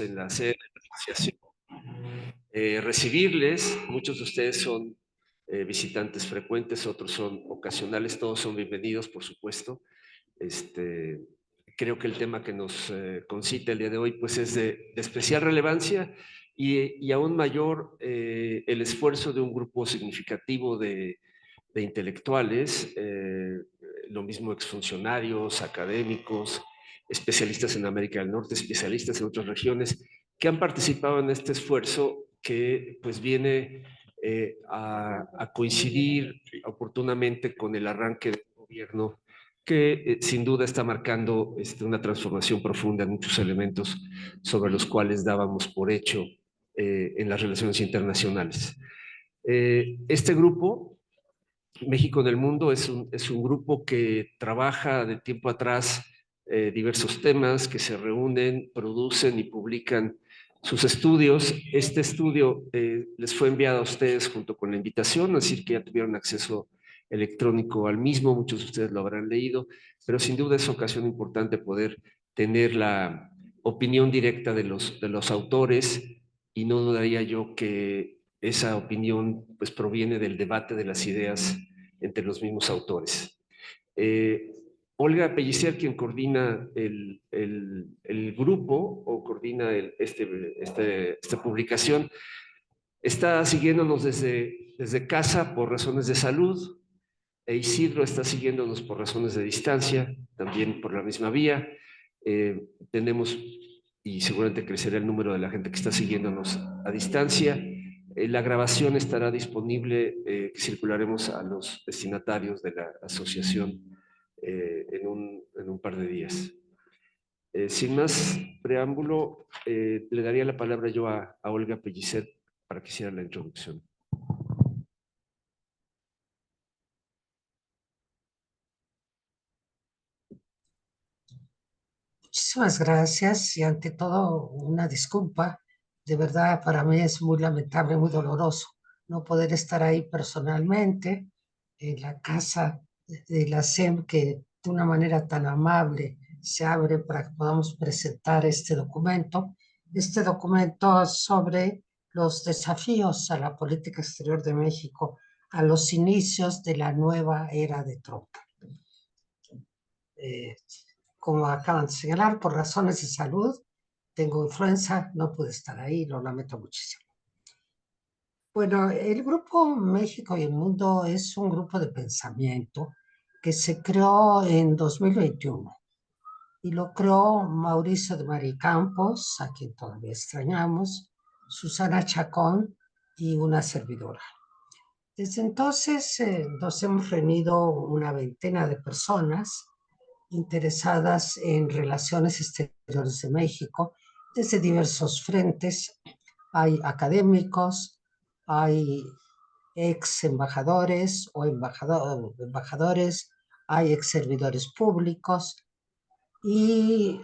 en la sede de la asociación, recibirles. Muchos de ustedes son visitantes frecuentes, otros son ocasionales, todos son bienvenidos, por supuesto. Creo que el tema que nos concita el día de hoy pues es de especial relevancia y aún mayor el esfuerzo de un grupo significativo de intelectuales, lo mismo exfuncionarios, académicos, especialistas en América del Norte, especialistas en otras regiones, que han participado en este esfuerzo que pues viene a coincidir oportunamente con el arranque del gobierno que sin duda está marcando una transformación profunda en muchos elementos sobre los cuales dábamos por hecho en las relaciones internacionales. Este grupo, México en el Mundo, es un grupo que trabaja de tiempo atrás diversos temas, que se reúnen, producen y publican sus estudios. Este estudio les fue enviado a ustedes junto con la invitación, es decir, que ya tuvieron acceso electrónico al mismo, muchos de ustedes lo habrán leído, pero sin duda es ocasión importante poder tener la opinión directa de los autores, y no dudaría yo que esa opinión pues proviene del debate de las ideas entre los mismos autores. Olga Pellicer, quien coordina el grupo o coordina esta publicación, está siguiéndonos desde casa por razones de salud, e Isidro está siguiéndonos por razones de distancia, también por la misma vía. Tenemos, y seguramente crecerá el número de la gente que está siguiéndonos a distancia. La grabación estará disponible, que circularemos a los destinatarios de la asociación en un par de días. Sin más preámbulo, le daría la palabra yo a Olga Pellicer para que hiciera la introducción. Muchísimas gracias y ante todo una disculpa. De verdad, para mí es muy lamentable, muy doloroso no poder estar ahí personalmente en la casa de la SEM, que de una manera tan amable se abre para que podamos presentar este documento sobre los desafíos a la política exterior de México a los inicios de la nueva era de Trump. Como acaban de señalar, por razones de salud, tengo influenza, no pude estar ahí, lo lamento muchísimo. Bueno, el Grupo México y el Mundo es un grupo de pensamiento que se creó en 2021 y lo creó Mauricio de Maricampos, a quien todavía extrañamos, Susana Chacón y una servidora. Desde entonces nos hemos reunido una veintena de personas interesadas en relaciones exteriores de México desde diversos frentes. Hay académicos, hay ex embajadores o embajadores, hay ex servidores públicos y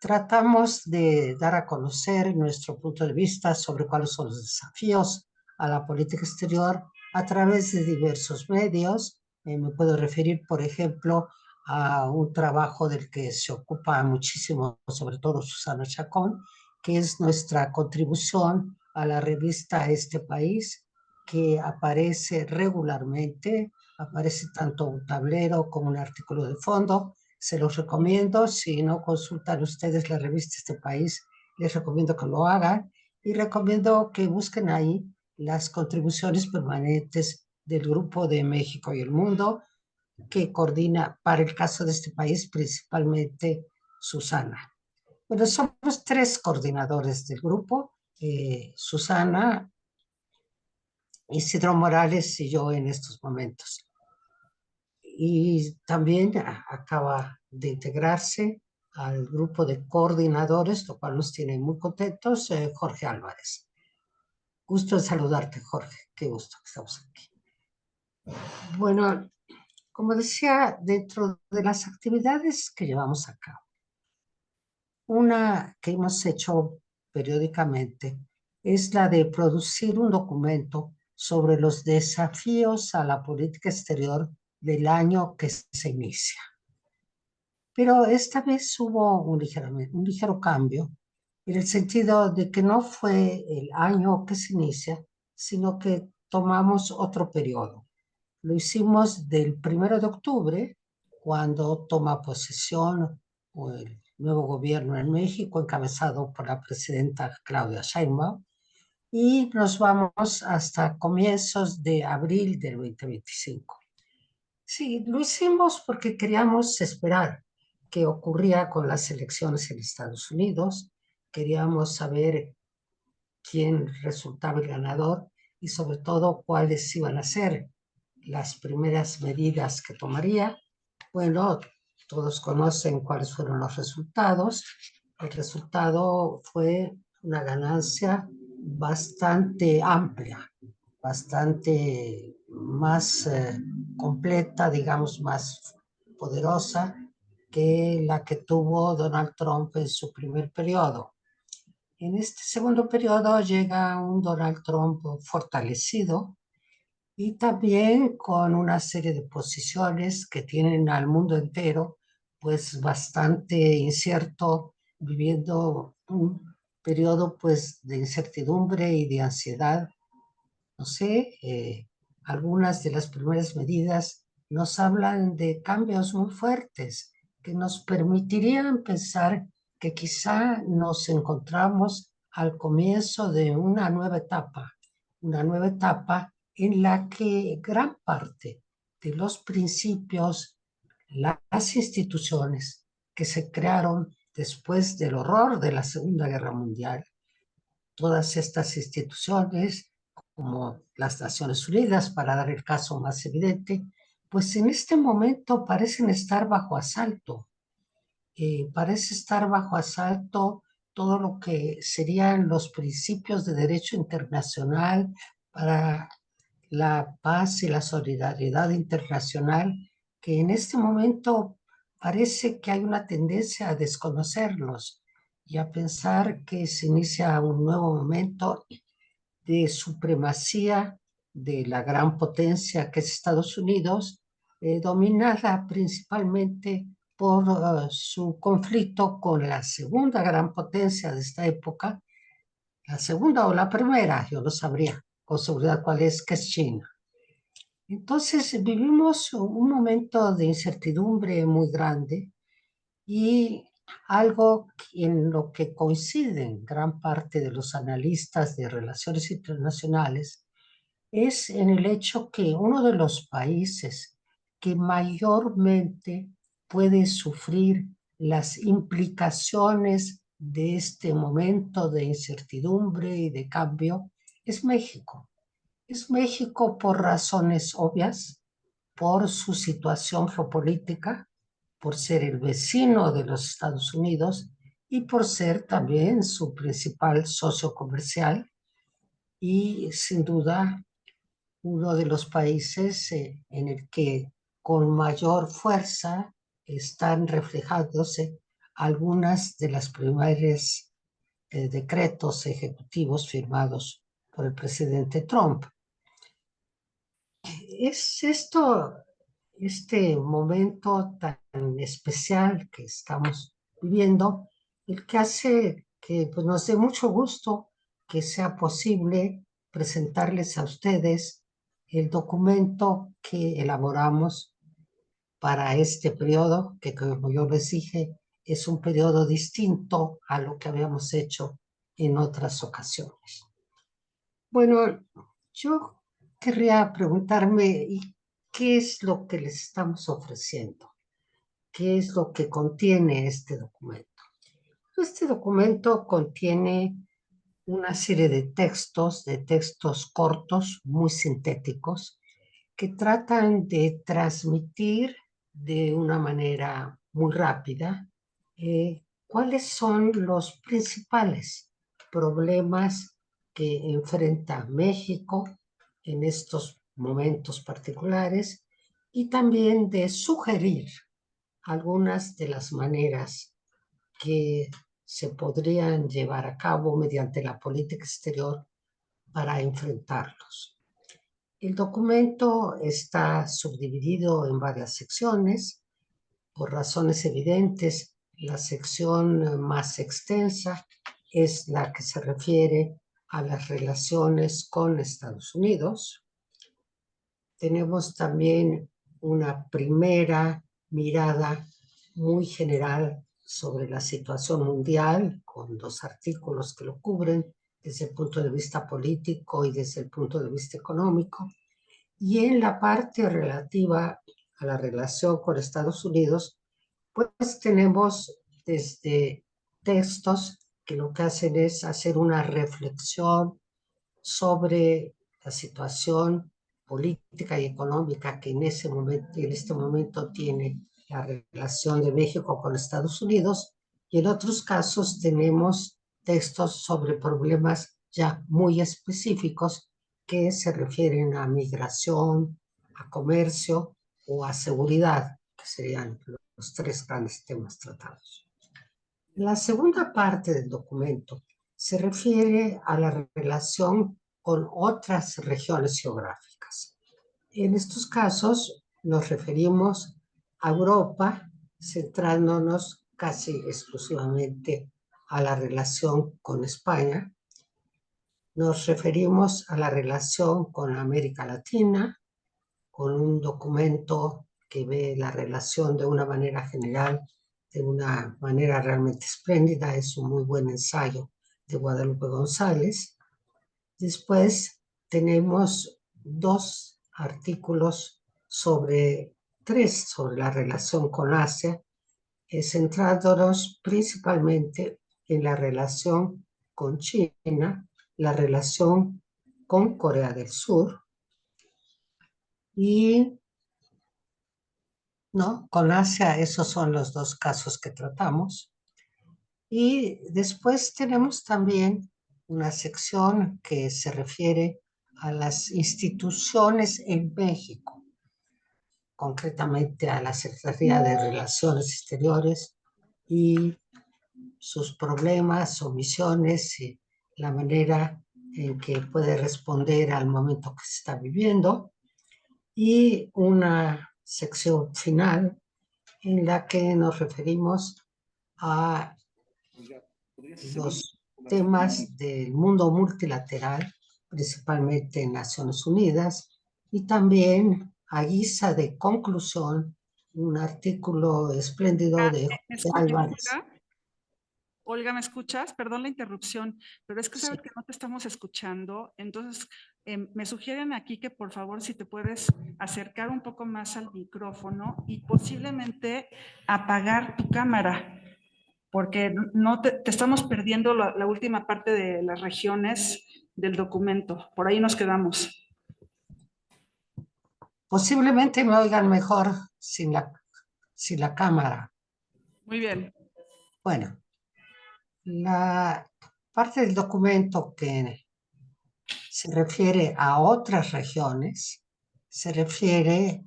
tratamos de dar a conocer nuestro punto de vista sobre cuáles son los desafíos a la política exterior a través de diversos medios. Me puedo referir, por ejemplo, a un trabajo del que se ocupa muchísimo, sobre todo Susana Chacón, que es nuestra contribución a la revista Este País, que aparece regularmente, aparece tanto un tablero como un artículo de fondo. Se los recomiendo. Si no consultan ustedes la revista Este País, les recomiendo que lo hagan y recomiendo que busquen ahí las contribuciones permanentes del Grupo de México y el Mundo, que coordina para el caso de este país principalmente Susana. Bueno, somos tres coordinadores del grupo, Susana, Isidro Morales y yo en estos momentos. Y también acaba de integrarse al grupo de coordinadores, lo cual nos tiene muy contentos, Jorge Álvarez. Gusto en saludarte, Jorge. Qué gusto que estamos aquí. Bueno, como decía, dentro de las actividades que llevamos a cabo, una que hemos hecho periódicamente es la de producir un documento sobre los desafíos a la política exterior del año que se inicia. Pero esta vez hubo un ligero cambio en el sentido de que no fue el año que se inicia, sino que tomamos otro periodo. Lo hicimos del 1 de octubre, cuando toma posesión el nuevo gobierno en México, encabezado por la presidenta Claudia Sheinbaum, y nos vamos hasta comienzos de abril del 2025. Sí, lo hicimos porque queríamos esperar qué ocurría con las elecciones en Estados Unidos, queríamos saber quién resultaba el ganador y sobre todo cuáles iban a ser las primeras medidas que tomaría. Bueno, todos conocen cuáles fueron los resultados. El resultado fue una ganancia bastante amplia, bastante más completa, digamos, más poderosa que la que tuvo Donald Trump en su primer periodo. En este segundo periodo llega un Donald Trump fortalecido y también con una serie de posiciones que tienen al mundo entero pues bastante incierto, viviendo un periodo pues de incertidumbre y de ansiedad. No sé, algunas de las primeras medidas nos hablan de cambios muy fuertes que nos permitirían pensar que quizá nos encontramos al comienzo de una nueva etapa en la que gran parte de los principios, las instituciones que se crearon después del horror de la Segunda Guerra Mundial, todas estas instituciones, como las Naciones Unidas, para dar el caso más evidente, pues en este momento parecen estar bajo asalto. Parece estar bajo asalto todo lo que serían los principios de derecho internacional para la paz y la solidaridad internacional, que en este momento parece que hay una tendencia a desconocerlos y a pensar que se inicia un nuevo momento de supremacía de la gran potencia que es Estados Unidos, dominada principalmente por su conflicto con la segunda gran potencia de esta época, la segunda o la primera, yo no sabría con seguridad cuál es, que es China. Entonces vivimos un momento de incertidumbre muy grande y algo en lo que coinciden gran parte de los analistas de relaciones internacionales es en el hecho que uno de los países que mayormente puede sufrir las implicaciones de este momento de incertidumbre y de cambio es México. Es México por razones obvias, por su situación geopolítica, por ser el vecino de los Estados Unidos y por ser también su principal socio comercial y sin duda uno de los países en el que con mayor fuerza están reflejándose algunas de las primeros decretos ejecutivos firmados por el presidente Trump. Es este momento tan especial que estamos viviendo, el que hace que pues, nos dé mucho gusto que sea posible presentarles a ustedes el documento que elaboramos para este periodo, que como yo les dije, es un periodo distinto a lo que habíamos hecho en otras ocasiones. Bueno, yo querría preguntarme, ¿y qué es lo que les estamos ofreciendo? ¿Qué es lo que contiene este documento? Este documento contiene una serie de textos cortos, muy sintéticos, que tratan de transmitir de una manera muy rápida cuáles son los principales problemas que enfrenta México en estos momentos particulares y también de sugerir algunas de las maneras que se podrían llevar a cabo mediante la política exterior para enfrentarlos. El documento está subdividido en varias secciones. Por razones evidentes, la sección más extensa es la que se refiere a las relaciones con Estados Unidos. Tenemos también una primera mirada muy general sobre la situación mundial, con 2 artículos que lo cubren desde el punto de vista político y desde el punto de vista económico. Y en la parte relativa a la relación con Estados Unidos, pues tenemos desde textos que lo que hacen es hacer una reflexión sobre la situación política y económica que en este momento tiene la relación de México con Estados Unidos, y en otros casos tenemos textos sobre problemas ya muy específicos que se refieren a migración, a comercio o a seguridad, que serían los 3 grandes temas tratados. La segunda parte del documento se refiere a la relación con otras regiones geográficas. En estos casos nos referimos a Europa, centrándonos casi exclusivamente a la relación con España. Nos referimos a la relación con América Latina, con un documento que ve la relación de una manera general, de una manera realmente espléndida. Es un muy buen ensayo de Guadalupe González. Después tenemos 2 artículos sobre 3 sobre la relación con Asia, centrándonos principalmente en la relación con China, la relación con Corea del Sur y ¿no? Con Asia, esos son los 2 casos que tratamos. Y después tenemos también una sección que se refiere a las instituciones en México, concretamente a la Secretaría de Relaciones Exteriores y sus problemas, omisiones y la manera en que puede responder al momento que se está viviendo. Y una sección final en la que nos referimos a los temas del mundo multilateral, principalmente en Naciones Unidas, y también a guisa de conclusión, un artículo espléndido de ¿Me José escuchas, Álvarez. Olga? Olga, ¿me escuchas? Perdón la interrupción, pero es que Sí. sabes que no te estamos escuchando. Entonces, me sugieren aquí que por favor, si te puedes acercar un poco más al micrófono y posiblemente apagar tu cámara, porque no te estamos perdiendo la última parte de las regiones del documento. Por ahí nos quedamos. Posiblemente me oigan mejor sin la cámara. Muy bien. Bueno, la parte del documento que se refiere a otras regiones, se refiere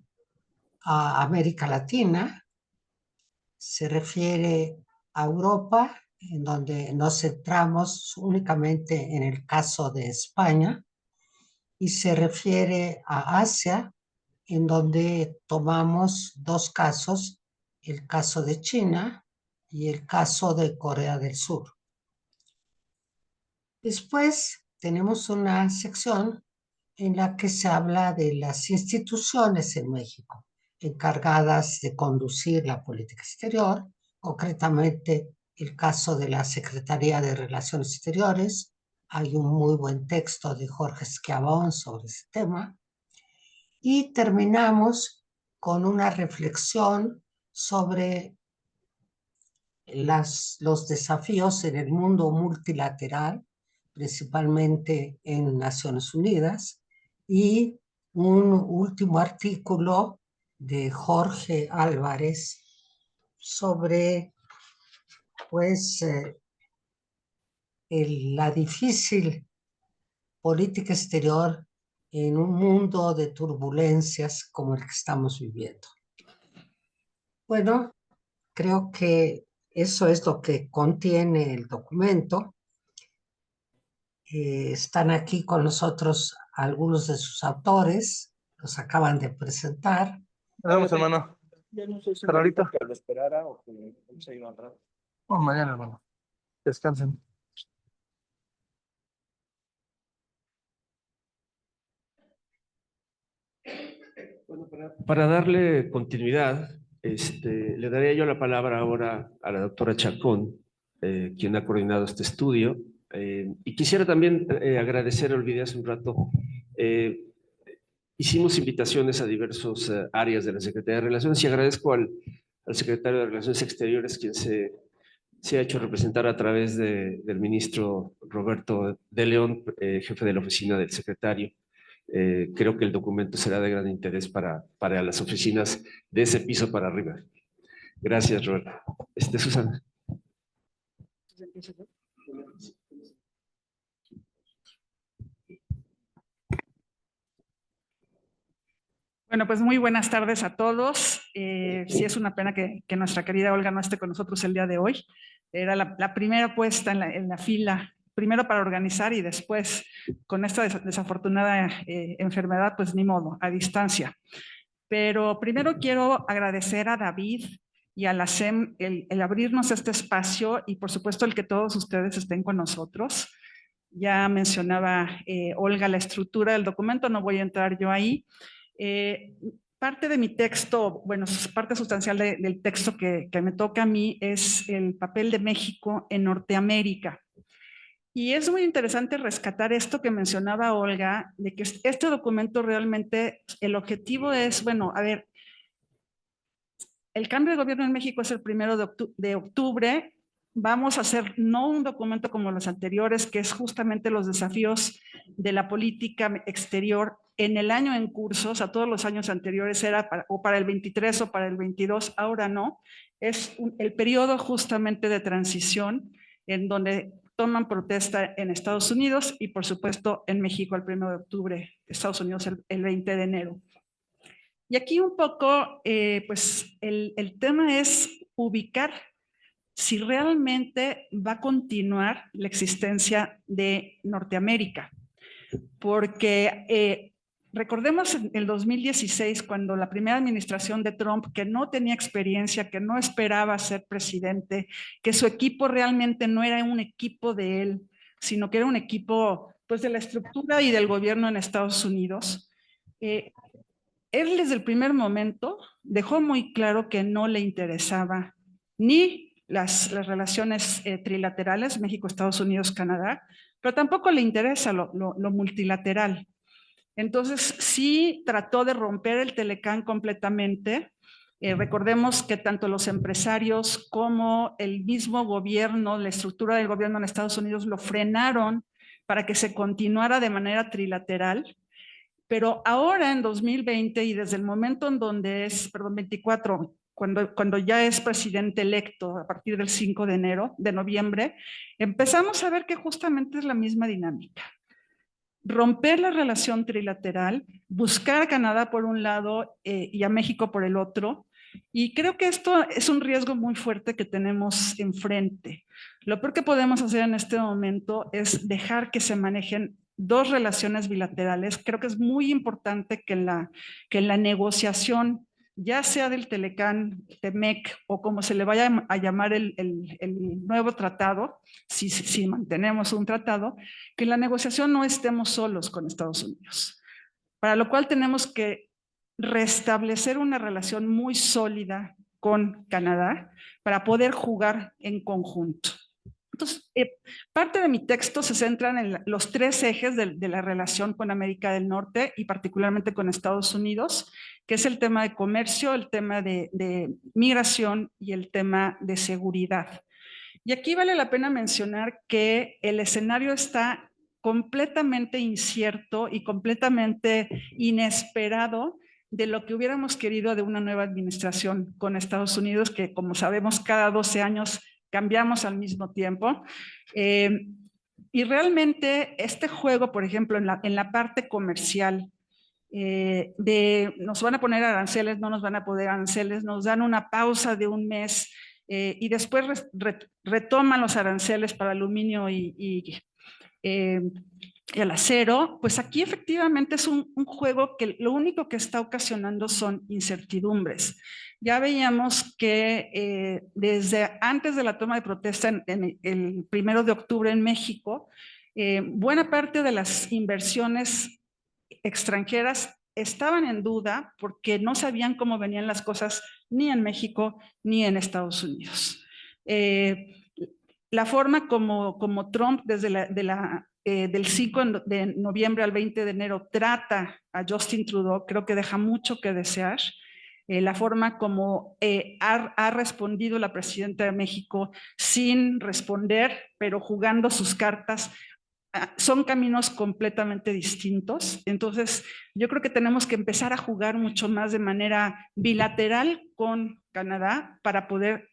a América Latina, se refiere a Europa, en donde nos centramos únicamente en el caso de España, y se refiere a Asia, en donde tomamos 2 casos, el caso de China y el caso de Corea del Sur. Después tenemos una sección en la que se habla de las instituciones en México encargadas de conducir la política exterior, concretamente el caso de la Secretaría de Relaciones Exteriores. Hay un muy buen texto de Jorge Schiavón sobre ese tema. Y terminamos con una reflexión sobre los desafíos en el mundo multilateral, principalmente en Naciones Unidas, y un último artículo de Jorge Álvarez sobre pues, la difícil política exterior en un mundo de turbulencias como el que estamos viviendo. Bueno, creo que eso es lo que contiene el documento. Están aquí con nosotros algunos de sus autores, los acaban de presentar. Nos vemos, hermano. Ya no sé si Pero ahorita. que lo esperara o que se iba a rato. Oh, mañana, hermano. Descansen. Para darle continuidad, le daría yo la palabra ahora a la doctora Chacón, quien ha coordinado este estudio. Y quisiera también agradecer, olvidé hace un rato, hicimos invitaciones a diversas áreas de la Secretaría de Relaciones y agradezco al secretario de Relaciones Exteriores, quien se ha hecho representar a través del ministro Roberto de León, jefe de la oficina del secretario. Creo que el documento será de gran interés para las oficinas de ese piso para arriba. Gracias, Roberto. Susana. Bueno, pues muy buenas tardes a todos. Sí es una pena que nuestra querida Olga no esté con nosotros el día de hoy. Era la primera puesta en la fila, primero para organizar y después con esta desafortunada enfermedad, pues ni modo, a distancia. Pero primero quiero agradecer a David y a la SEM el abrirnos este espacio y por supuesto el que todos ustedes estén con nosotros. Ya mencionaba Olga la estructura del documento, no voy a entrar yo ahí. Parte de mi texto, bueno, parte sustancial del texto que me toca a mí es el papel de México en Norteamérica. Y es muy interesante rescatar esto que mencionaba Olga, de que este documento realmente, el objetivo es, bueno, a ver, el cambio de gobierno en México es el 1 de octubre. Vamos a hacer no un documento como los anteriores, que es justamente los desafíos de la política exterior en el año en curso, o sea, todos los años anteriores era para el 23 o para el 22, ahora no. Es el periodo justamente de transición en donde toman protesta en Estados Unidos y por supuesto en México el 1 de octubre, Estados Unidos el 20 de enero. Y aquí un poco, pues el tema es ubicar si realmente va a continuar la existencia de Norteamérica. Porque recordemos en el 2016, cuando la primera administración de Trump, que no tenía experiencia, que no esperaba ser presidente, que su equipo realmente no era un equipo de él, sino que era un equipo pues, de la estructura y del gobierno en Estados Unidos, él desde el primer momento dejó muy claro que no le interesaba ni las relaciones trilaterales, México, Estados Unidos, Canadá, pero tampoco le interesa lo multilateral. Entonces sí trató de romper el Telecán completamente. Recordemos que tanto los empresarios como el mismo gobierno, la estructura del gobierno en Estados Unidos lo frenaron para que se continuara de manera trilateral. Pero ahora en 2020 y desde el momento en donde es, perdón, 24, cuando ya es presidente electo a partir del 5 de noviembre, empezamos a ver que justamente es la misma dinámica. Romper la relación trilateral, buscar a Canadá por un lado y a México por el otro. Y creo que esto es un riesgo muy fuerte que tenemos enfrente. Lo peor que podemos hacer en este momento es dejar que se manejen dos relaciones bilaterales. Creo que es muy importante que en la negociación, ya sea del Telecán, TEMEC o como se le vaya a llamar el nuevo tratado, si mantenemos un tratado, que en la negociación no estemos solos con Estados Unidos. Para lo cual tenemos que restablecer una relación muy sólida con Canadá para poder jugar en conjunto. Entonces, parte de mi texto se centra en los tres ejes de la relación con América del Norte y particularmente con Estados Unidos, que es el tema de comercio, el tema de migración y el tema de seguridad. Y aquí vale la pena mencionar que el escenario está completamente incierto y completamente inesperado de lo que hubiéramos querido de una nueva administración con Estados Unidos, que como sabemos cada 12 años cambiamos al mismo tiempo. Y realmente este juego, por ejemplo, en la parte comercial, nos van a poner aranceles, no nos van a poner aranceles, nos dan una pausa de un mes y después retoman los aranceles para aluminio y el acero, pues aquí efectivamente es un juego que lo único que está ocasionando son incertidumbres. Ya veíamos que desde antes de la toma de protesta en el 1 de octubre en México, buena parte de las inversiones extranjeras estaban en duda porque no sabían cómo venían las cosas ni en México ni en Estados Unidos. La forma como Trump desde del 5 de noviembre al 20 de enero trata a Justin Trudeau, creo que deja mucho que desear. La forma como ha respondido la presidenta de México sin responder, pero jugando sus cartas, son caminos completamente distintos. Entonces, yo creo que tenemos que empezar a jugar mucho más de manera bilateral con Canadá para poder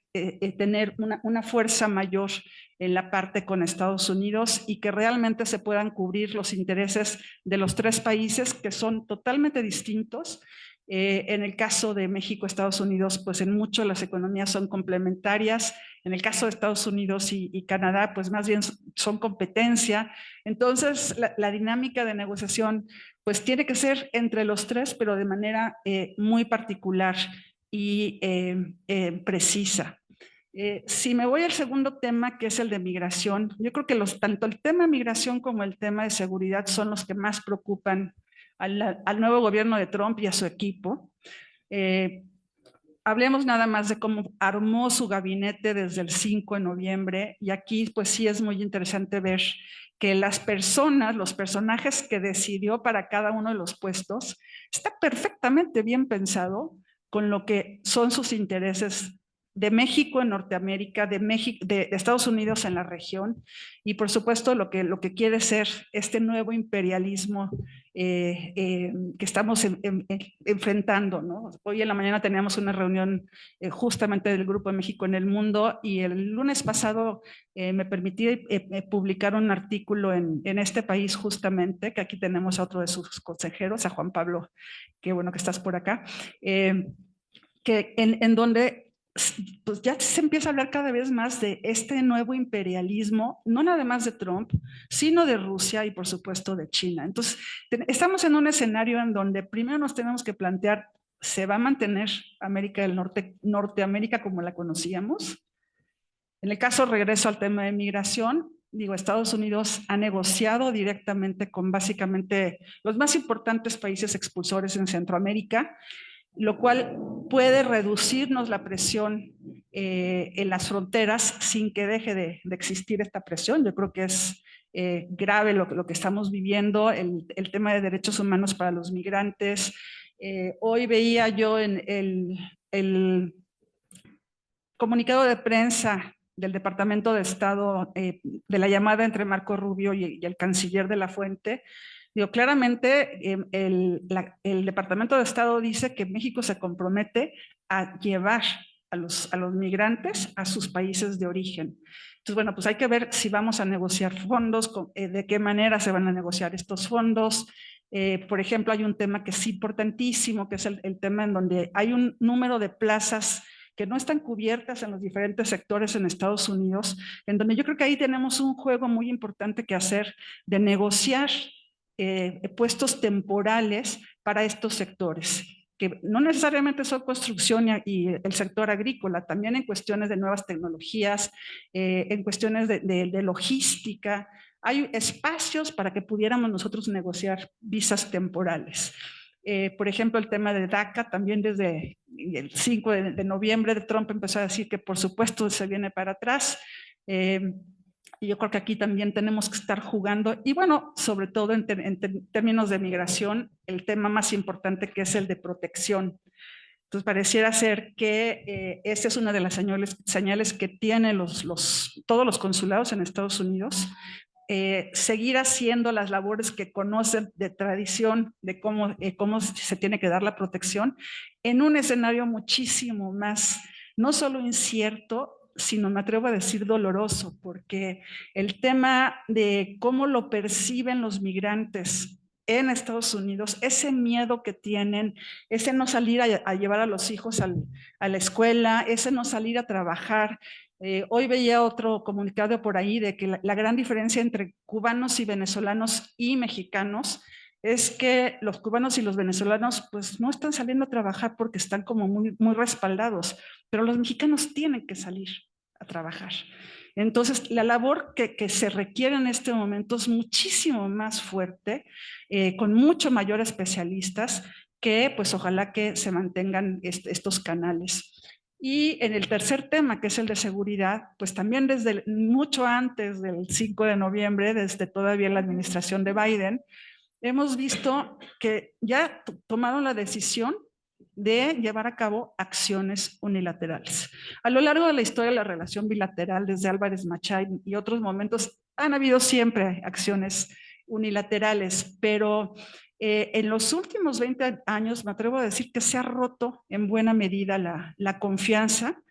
tener una fuerza mayor en la parte con Estados Unidos y que realmente se puedan cubrir los intereses de los tres países que son totalmente distintos. En el caso de México, Estados Unidos, pues en mucho las economías son complementarias. En el caso de Estados Unidos y Canadá, pues más bien son competencia. Entonces, la dinámica de negociación, pues tiene que ser entre los tres, pero de manera muy particular y precisa. Si me voy al segundo tema, que es el de migración, yo creo que tanto el tema de migración como el tema de seguridad son los que más preocupan al nuevo gobierno de Trump y a su equipo. Hablemos nada más de cómo armó su gabinete desde el 5 de noviembre y aquí pues sí es muy interesante ver que las personas, los personajes que decidió para cada uno de los puestos, está perfectamente bien pensado con lo que son sus intereses de México en Norteamérica, de Estados Unidos en la región y por supuesto lo que quiere ser este nuevo imperialismo que estamos enfrentando, ¿no? Hoy en la mañana teníamos una reunión justamente del Grupo de México en el Mundo y el lunes pasado me permití publicar un artículo en este país justamente, que aquí tenemos a otro de sus consejeros, a Juan Pablo, qué bueno que estás por acá, que en donde pues ya se empieza a hablar cada vez más de este nuevo imperialismo, no nada más de Trump, sino de Rusia y por supuesto de China. Entonces, estamos en un escenario en donde primero nos tenemos que plantear, ¿se va a mantener América del Norte, Norteamérica como la conocíamos? En el caso, regreso al tema de migración, digo, Estados Unidos ha negociado directamente con básicamente los más importantes países expulsores en Centroamérica, lo cual puede reducirnos la presión en las fronteras sin que deje de existir esta presión. Yo creo que es grave lo que estamos viviendo, el tema de derechos humanos para los migrantes. Hoy veía yo en el comunicado de prensa del Departamento de Estado de la llamada entre Marco Rubio y el canciller de la Fuente. Digo, claramente el Departamento de Estado dice que México se compromete a llevar a los migrantes a sus países de origen. Entonces, bueno, pues hay que ver si vamos a negociar fondos, de qué manera se van a negociar estos fondos. Por ejemplo, hay un tema que es importantísimo, que es el tema en donde hay un número de plazas que no están cubiertas en los diferentes sectores en Estados Unidos, en donde yo creo que ahí tenemos un juego muy importante que hacer de negociar puestos temporales para estos sectores, que no necesariamente son construcción y el sector agrícola, también en cuestiones de nuevas tecnologías, en cuestiones de logística. Hay espacios para que pudiéramos nosotros negociar visas temporales. Por ejemplo, el tema de DACA, también desde el 5 de noviembre Trump empezó a decir que por supuesto se viene para atrás. Y yo creo que aquí también tenemos que estar jugando, y bueno, sobre todo en términos de migración, el tema más importante que es el de protección. Entonces pareciera ser que esta es una de las señales que tienen todos los consulados en Estados Unidos. Seguir haciendo las labores que conocen de tradición, de cómo se tiene que dar la protección, en un escenario muchísimo más, no solo incierto, sino me atrevo a decir doloroso, porque el tema de cómo lo perciben los migrantes en Estados Unidos, ese miedo que tienen, ese no salir a llevar a los hijos a la escuela, ese no salir a trabajar. Hoy veía otro comunicado por ahí de que la gran diferencia entre cubanos y venezolanos y mexicanos es que los cubanos y los venezolanos pues no están saliendo a trabajar porque están como muy respaldados, pero los mexicanos tienen que salir a trabajar. Entonces, la labor que se requiere en este momento es muchísimo más fuerte, con mucho mayor especialistas, que pues ojalá que se mantengan estos canales. Y en el tercer tema, que es el de seguridad, pues también desde mucho antes del 5 de noviembre, desde todavía la administración de Biden, hemos visto que ya tomaron la decisión de llevar a cabo acciones unilaterales. A lo largo de la historia de la relación bilateral, desde Álvarez Machay y otros momentos, han habido siempre acciones unilaterales, pero en los últimos 20 años me atrevo a decir que se ha roto en buena medida la confianza,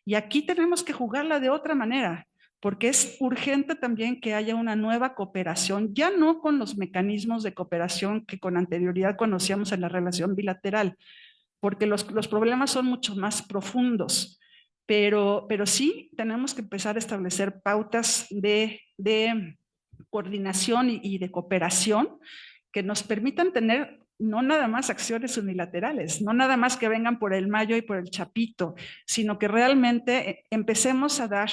y aquí tenemos que jugarla de otra manera, porque es urgente también que haya una nueva cooperación, ya no con los mecanismos de cooperación que con anterioridad conocíamos en la relación bilateral, porque los problemas son mucho más profundos, pero sí tenemos que empezar a establecer pautas de coordinación y de cooperación que nos permitan tener no nada más acciones unilaterales, no nada más que vengan por el Mayo y por el Chapito, sino que realmente empecemos a dar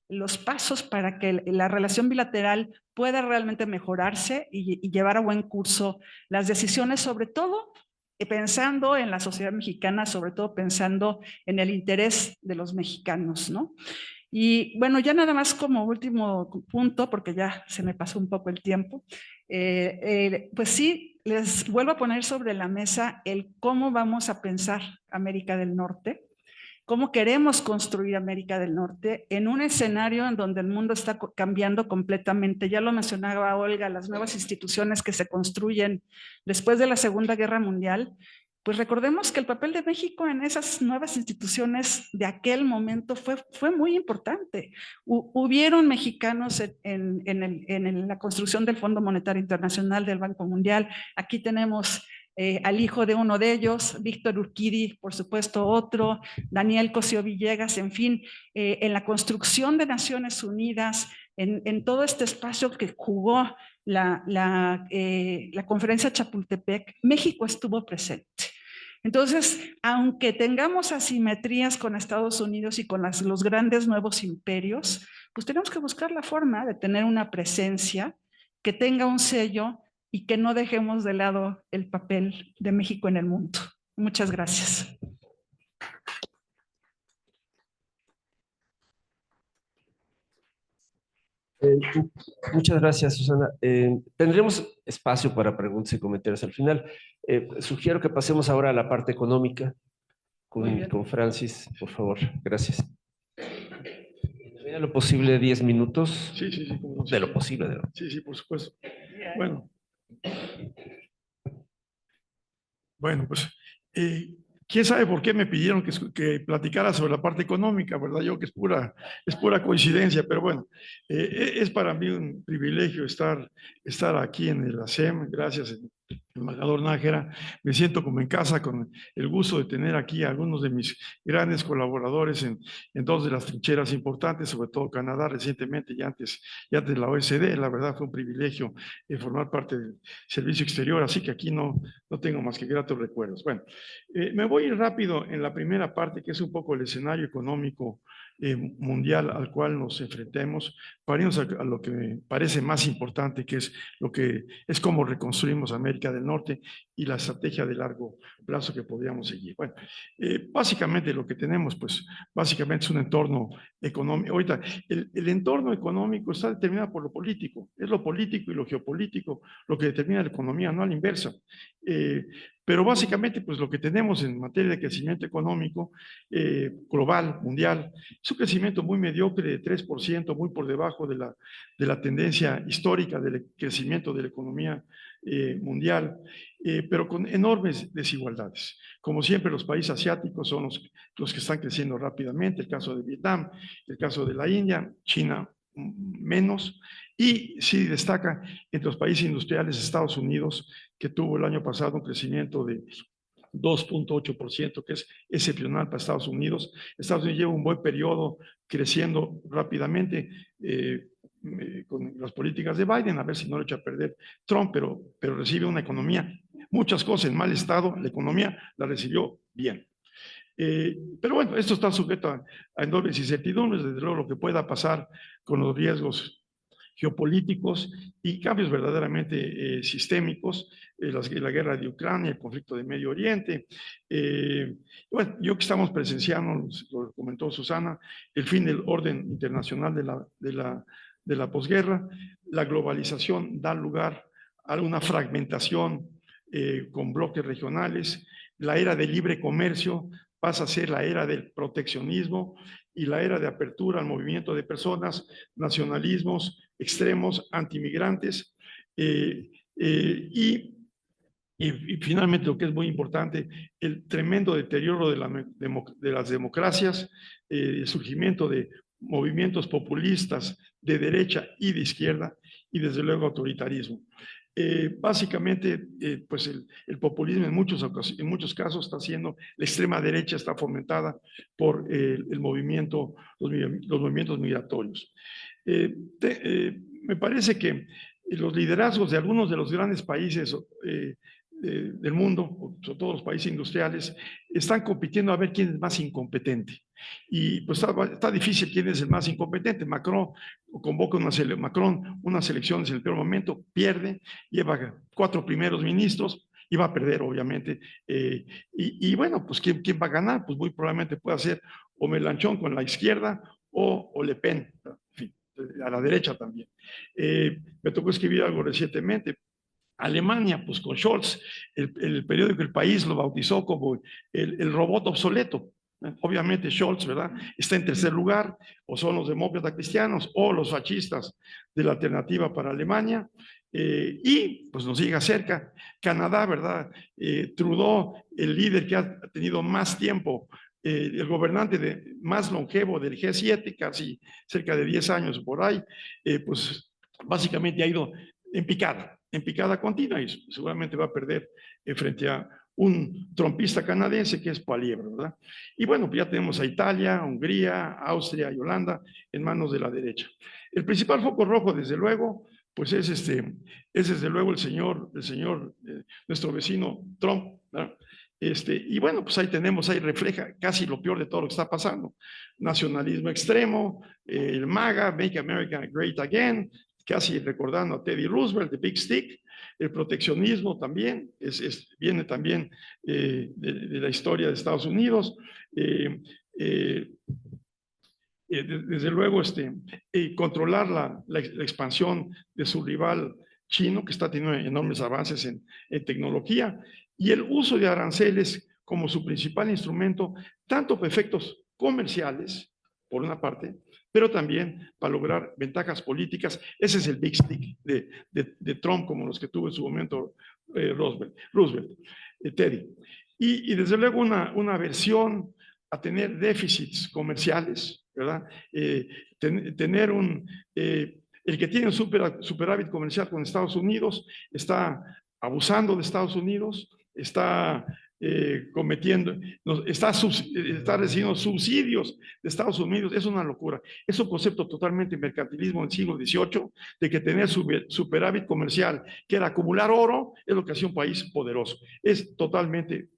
los pasos para que la relación bilateral pueda realmente mejorarse y llevar a buen curso las decisiones, sobre todo pensando en la sociedad mexicana, sobre todo pensando en el interés de los mexicanos, ¿no? Y bueno, ya nada más como último punto, porque ya se me pasó un poco el tiempo, pues sí, les vuelvo a poner sobre la mesa el cómo vamos a pensar América del Norte, cómo queremos construir América del Norte en un escenario en donde el mundo está cambiando completamente. Ya lo mencionaba Olga, las nuevas instituciones que se construyen después de la Segunda Guerra Mundial. Pues recordemos que el papel de México en esas nuevas instituciones de aquel momento fue muy importante. Hubieron mexicanos en la construcción del Fondo Monetario Internacional, del Banco Mundial. Aquí tenemos al hijo de uno de ellos, Víctor Urquidi, por supuesto otro, Daniel Cosío Villegas, en fin, en la construcción de Naciones Unidas, en todo este espacio que jugó la conferencia Chapultepec, México estuvo presente. Entonces, aunque tengamos asimetrías con Estados Unidos y con los grandes nuevos imperios, pues tenemos que buscar la forma de tener una presencia que tenga un sello y que no dejemos de lado el papel de México en el mundo. Muchas gracias. Muchas gracias, Susana. Tendremos espacio para preguntas y comentarios al final. Sugiero que pasemos ahora a la parte económica con Francis, por favor. Gracias. ¿De lo posible 10 minutos? Sí, sí, sí. De lo posible. Sí, sí, por supuesto. Bueno, pues, ¿quién sabe por qué me pidieron que platicara sobre la parte económica, verdad? Yo que es pura coincidencia, pero bueno, es para mí un privilegio estar aquí en el ASEM, gracias, embajador Nájera. Me siento como en casa, con el gusto de tener aquí a algunos de mis grandes colaboradores en dos de las trincheras importantes, sobre todo Canadá recientemente y antes la OSD. La verdad fue un privilegio formar parte del servicio exterior, así que aquí no tengo más que gratos recuerdos. Bueno, me voy a ir rápido en la primera parte, que es un poco el escenario económico mundial al cual nos enfrentemos, para irnos a lo que me parece más importante, que es cómo reconstruimos América del Norte y la estrategia de largo plazo que podríamos seguir. Bueno, básicamente lo que tenemos, pues, básicamente es un entorno económico. Ahorita, el entorno económico está determinado por lo político, es lo político y lo geopolítico lo que determina la economía, no a la inversa. Pero básicamente, pues lo que tenemos en materia de crecimiento económico global, mundial, es un crecimiento muy mediocre de 3%, muy por debajo de la tendencia histórica del crecimiento de la economía mundial, pero con enormes desigualdades. Como siempre, los países asiáticos son los que están creciendo rápidamente, el caso de Vietnam, el caso de la India, China menos, y sí destaca entre los países industriales Estados Unidos, que tuvo el año pasado un crecimiento de 2.8%, que es excepcional para Estados Unidos. Estados Unidos lleva un buen periodo creciendo rápidamente con las políticas de Biden, a ver si no lo echa a perder Trump, pero recibe una economía, muchas cosas en mal estado, la economía la recibió bien. Pero bueno, esto está sujeto a enormes incertidumbres, desde luego lo que pueda pasar con los riesgos geopolíticos y cambios verdaderamente sistémicos, la guerra de Ucrania, el conflicto de Medio Oriente. Bueno, yo que estamos presenciando, lo comentó Susana, el fin del orden internacional de la posguerra, la globalización da lugar a una fragmentación con bloques regionales, la era del libre comercio pasa a ser la era del proteccionismo y la era de apertura al movimiento de personas, nacionalismos extremos, antimigrantes, y finalmente lo que es muy importante, el tremendo deterioro de las democracias, el surgimiento de movimientos populistas de derecha y de izquierda, y desde luego autoritarismo. Básicamente, pues el populismo en muchos casos está siendo, la extrema derecha está fomentada por los movimientos migratorios. Me parece que los liderazgos de algunos de los grandes países del mundo, sobre todo los países industriales, están compitiendo a ver quién es más incompetente. Y pues está difícil quién es el más incompetente. Macron convoca unas elecciones en el peor momento, pierde, lleva 4 primeros ministros y va a perder, obviamente. Y bueno, pues ¿quién va a ganar? Pues muy probablemente pueda ser o Mélenchon con la izquierda o Le Pen, en fin, a la derecha también. Me tocó escribir algo recientemente. Alemania, pues con Scholz, el periódico El País lo bautizó como el robot obsoleto. Obviamente Scholz, ¿verdad?, está en tercer lugar, o son los demócratas cristianos o los fascistas de la Alternativa para Alemania, y pues nos llega cerca Canadá, ¿verdad? Trudeau, el líder que ha tenido más tiempo, el gobernante más longevo del G7, casi cerca de 10 años por ahí, pues básicamente ha ido en picada continua, y seguramente va a perder frente a un trompista canadiense que es Poilievre, ¿verdad? Y bueno, pues ya tenemos a Italia, Hungría, Austria y Holanda en manos de la derecha. El principal foco rojo, desde luego, pues es desde luego nuestro vecino Trump, ¿verdad? Y bueno, pues ahí refleja casi lo peor de todo lo que está pasando. Nacionalismo extremo, el MAGA, Make America Great Again, casi recordando a Teddy Roosevelt, de Big Stick. El proteccionismo también, viene también de la historia de Estados Unidos. Desde luego, controlar la expansión de su rival chino, que está teniendo enormes avances en tecnología, y el uso de aranceles como su principal instrumento, tanto para efectos comerciales, por una parte, pero también para lograr ventajas políticas. Ese es el big stick de Trump, como los que tuvo en su momento Roosevelt, Teddy. Y desde luego una aversión a tener déficits comerciales, ¿verdad? Tener el que tiene un superávit comercial con Estados Unidos está abusando de Estados Unidos, está está recibiendo subsidios de Estados Unidos. Es una locura. Es un concepto totalmente mercantilismo del siglo XVIII, de que tener superávit comercial, que era acumular oro, es lo que hacía un país poderoso. Es totalmente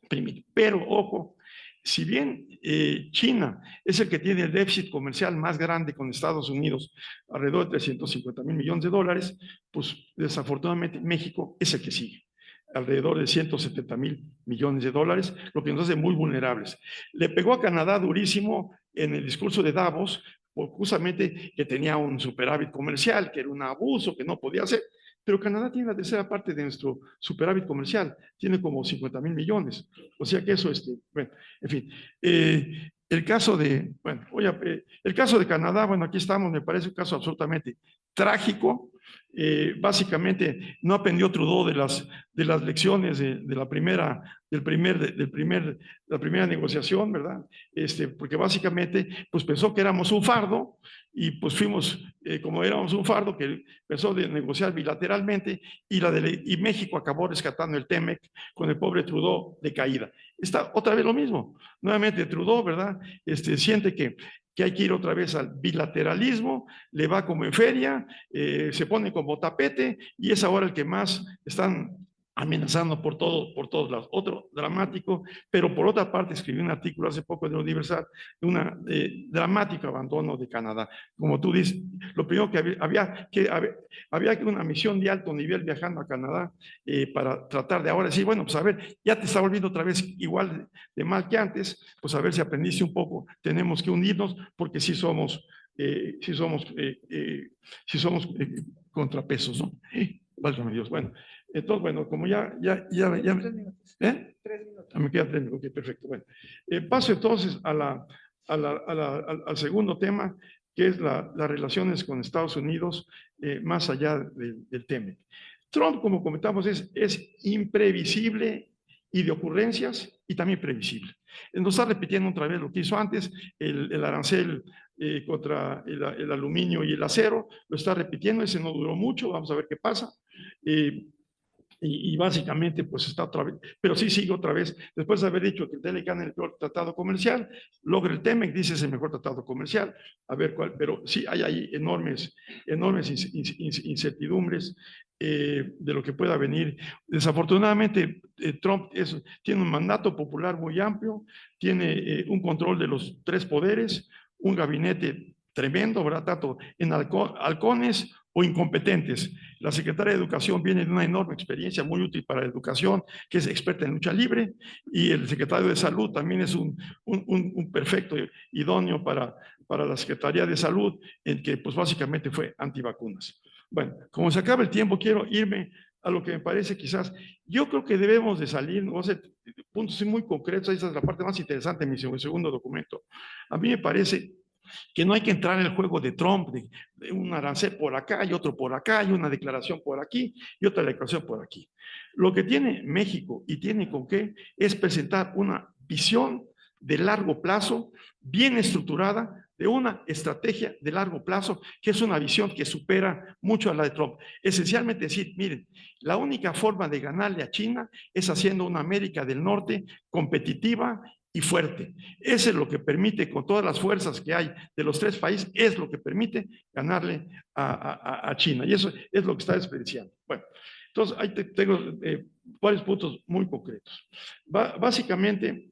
primitivo. Pero, ojo, si bien China es el que tiene el déficit comercial más grande con Estados Unidos, alrededor de 350,000 millones de dólares, pues desafortunadamente México es el que sigue, alrededor de 170,000 millones de dólares, lo que nos hace muy vulnerables. Le pegó a Canadá durísimo en el discurso de Davos, justamente que tenía un superávit comercial, que era un abuso, que no podía hacer. Pero Canadá tiene la tercera parte de nuestro superávit comercial, tiene como 50,000 millones. O sea que eso, bueno, en fin. El caso de Canadá, bueno, aquí estamos, me parece un caso absolutamente trágico. Básicamente no aprendió Trudeau de las lecciones de la primera negociación, ¿verdad? Porque básicamente pues pensó que éramos un fardo, y pues fuimos, como éramos un fardo, que pensó de negociar bilateralmente, y México acabó rescatando el TEMEC con el pobre Trudeau de caída. Está otra vez lo mismo. Nuevamente Trudeau, ¿verdad? Siente que hay que ir otra vez al bilateralismo, le va como en feria, se pone como tapete, y es ahora el que más están amenazando por todos lados. Otro dramático, pero por otra parte escribí un artículo hace poco de la Universal, de dramático abandono de Canadá. Como tú dices, lo primero que había una misión de alto nivel viajando a Canadá para tratar de ahora decir, bueno, pues a ver, ya te está volviendo otra vez igual de mal que antes, pues a ver si aprendiste un poco, tenemos que unirnos porque sí somos contrapesos, ¿no? Válgame Dios. Bueno, entonces, bueno, como ya. 3 minutos. ¿Eh? 3 minutos. Me queda 3 minutos, ok, perfecto. Bueno, paso entonces al segundo tema, que es las relaciones con Estados Unidos, más allá del TEMEC. Trump, como comentamos, es imprevisible y de ocurrencias y también previsible. Nos está repitiendo otra vez lo que hizo antes, el arancel contra el aluminio y el acero, lo está repitiendo, ese no duró mucho, vamos a ver qué pasa. Y básicamente, pues está otra vez, pero sí sigue otra vez, después de haber dicho que el TLCAN es el peor tratado comercial, logra el TEMEC, dice es el mejor tratado comercial, a ver cuál, pero sí hay ahí enormes incertidumbres de lo que pueda venir. Desafortunadamente, Trump tiene un mandato popular muy amplio, tiene un control de los 3 poderes, un gabinete tremendo, ¿verdad? Tanto en halcones o incompetentes. La secretaria de Educación viene de una enorme experiencia muy útil para la educación, que es experta en lucha libre, y el secretario de Salud también es un perfecto idóneo para la Secretaría de Salud, en que pues básicamente fue antivacunas. Bueno, como se acaba el tiempo, quiero irme a lo que me parece quizás, yo creo que debemos de salir, no sé, puntos muy concretos, esa es la parte más interesante de mi segundo documento. A mí me parece que no hay que entrar en el juego de Trump, de un arancel por acá y otro por acá, y una declaración por aquí y otra declaración por aquí. Lo que tiene México y tiene con qué es presentar una visión de largo plazo, bien estructurada, de una estrategia de largo plazo, que es una visión que supera mucho a la de Trump. Esencialmente decir, miren, la única forma de ganarle a China es haciendo una América del Norte competitiva y fuerte. Eso es lo que permite, con todas las fuerzas que hay de los 3 países, es lo que permite ganarle a China. Y eso es lo que está desperdiciando. Bueno, entonces ahí tengo varios puntos muy concretos. Básicamente,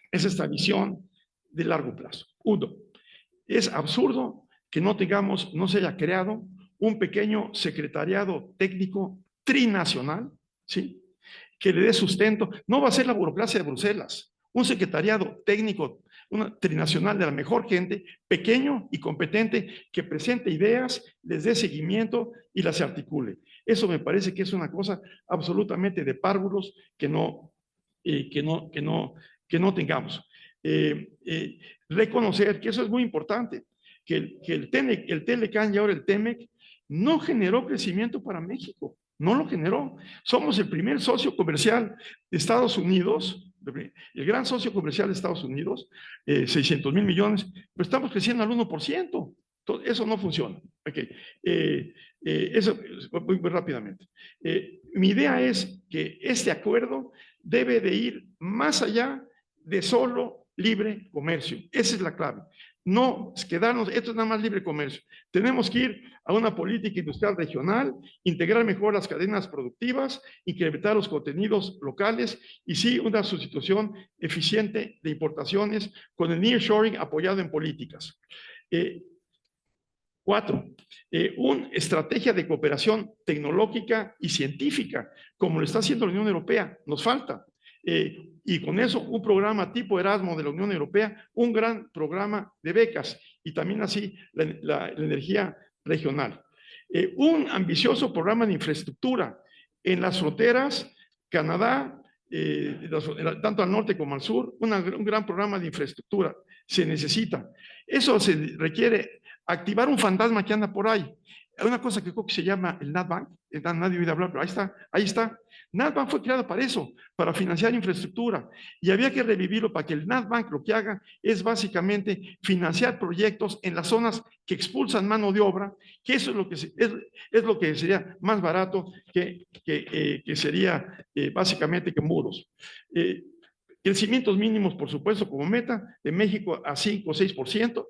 es esta visión de largo plazo. 1, es absurdo que no se haya creado un pequeño secretariado técnico trinacional, ¿sí?, que le dé sustento. No va a ser la burocracia de Bruselas. Un secretariado técnico, una trinacional de la mejor gente, pequeño y competente, que presente ideas, les dé seguimiento y las articule. Eso me parece que es una cosa absolutamente de párvulos que no tengamos. Reconocer que eso es muy importante, que el TLCAN y ahora el TEMEC no generó crecimiento para México. No lo generó. Somos el primer socio comercial de Estados Unidos, el gran socio comercial de Estados Unidos, 600,000 millones, pero estamos creciendo al 1%. Entonces, eso no funciona. Okay. Eso muy rápidamente. Mi idea es que este acuerdo debe de ir más allá de solo libre comercio. Esa es la clave. No quedarnos, esto es nada más libre comercio. Tenemos que ir a una política industrial regional, integrar mejor las cadenas productivas, incrementar los contenidos locales y sí una sustitución eficiente de importaciones con el nearshoring apoyado en políticas. 4, una estrategia de cooperación tecnológica y científica, como lo está haciendo la Unión Europea, nos falta. Y con eso, un programa tipo Erasmus de la Unión Europea, un gran programa de becas y también así la energía regional. Un ambicioso programa de infraestructura en las fronteras, Canadá, tanto al norte como al sur, un gran programa de infraestructura. Se necesita. Eso se requiere activar un fantasma que anda por ahí. Hay una cosa que creo que se llama el NatBank, nadie oído hablar, pero ahí está. NatBank fue creado para eso, para financiar infraestructura, y había que revivirlo para que el NatBank lo que haga es básicamente financiar proyectos en las zonas que expulsan mano de obra, que eso es lo que sería más barato que sería básicamente que muros. Crecimientos mínimos, por supuesto, como meta, de México a 5 o 6%,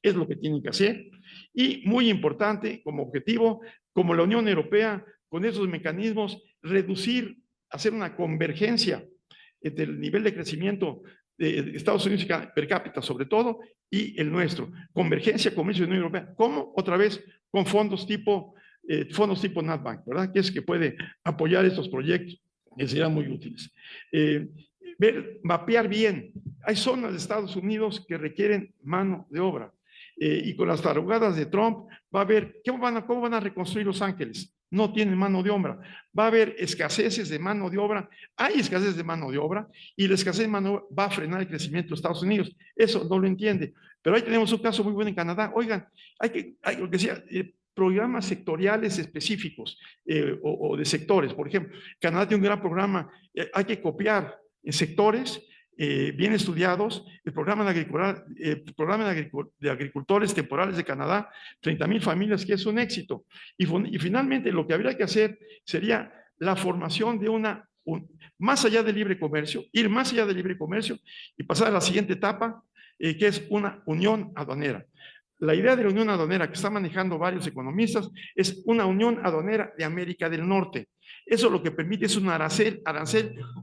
es lo que tienen que hacer. Y muy importante como objetivo, como la Unión Europea, con esos mecanismos, reducir hacer una convergencia entre el nivel de crecimiento de Estados Unidos per cápita sobre todo y el nuestro. Convergencia, comercio de la Unión Europea. ¿Cómo? Otra vez con fondos tipo NatBank, ¿verdad? Que es que puede apoyar estos proyectos que serían muy útiles. Mapear bien. Hay zonas de Estados Unidos que requieren mano de obra. Y con las tarugadas de Trump va a haber, ¿cómo van a reconstruir Los Ángeles? No tienen mano de obra. Va a haber escaseces de mano de obra. Hay escasez de mano de obra y la escasez de mano de obra va a frenar el crecimiento de Estados Unidos. Eso no lo entiende. Pero ahí tenemos un caso muy bueno en Canadá. Oigan, hay lo que decía, programas sectoriales específicos o de sectores. Por ejemplo, Canadá tiene un gran programa. Hay que copiar en sectores bien estudiados, el programa de agricultores temporales de Canadá, 30,000 familias, que es un éxito. Y finalmente lo que habría que hacer sería la formación de más allá del libre comercio, ir más allá del libre comercio y pasar a la siguiente etapa, que es una unión aduanera. La idea de la unión aduanera que están manejando varios economistas es una unión aduanera de América del Norte. Eso lo que permite es un arancel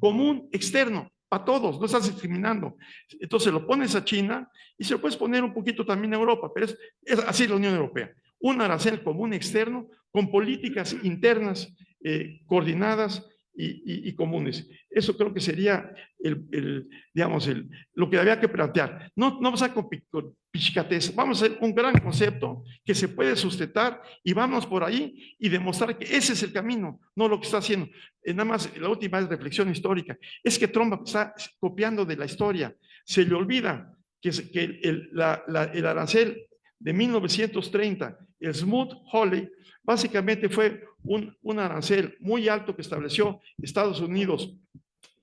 común externo para todos, no estás discriminando. Entonces lo pones a China y se lo puedes poner un poquito también a Europa, pero es así la Unión Europea. Un arancel común externo con políticas internas coordinadas y comunes. Eso creo que sería lo que había que plantear. No vamos a con pichicatez, vamos a hacer un gran concepto que se puede sustentar y vamos por ahí y demostrar que ese es el camino, no lo que está haciendo. Nada más, la última reflexión histórica, es que Trump está copiando de la historia, se le olvida que el arancel de 1930, el Smoot-Hawley, básicamente fue un arancel muy alto que estableció Estados Unidos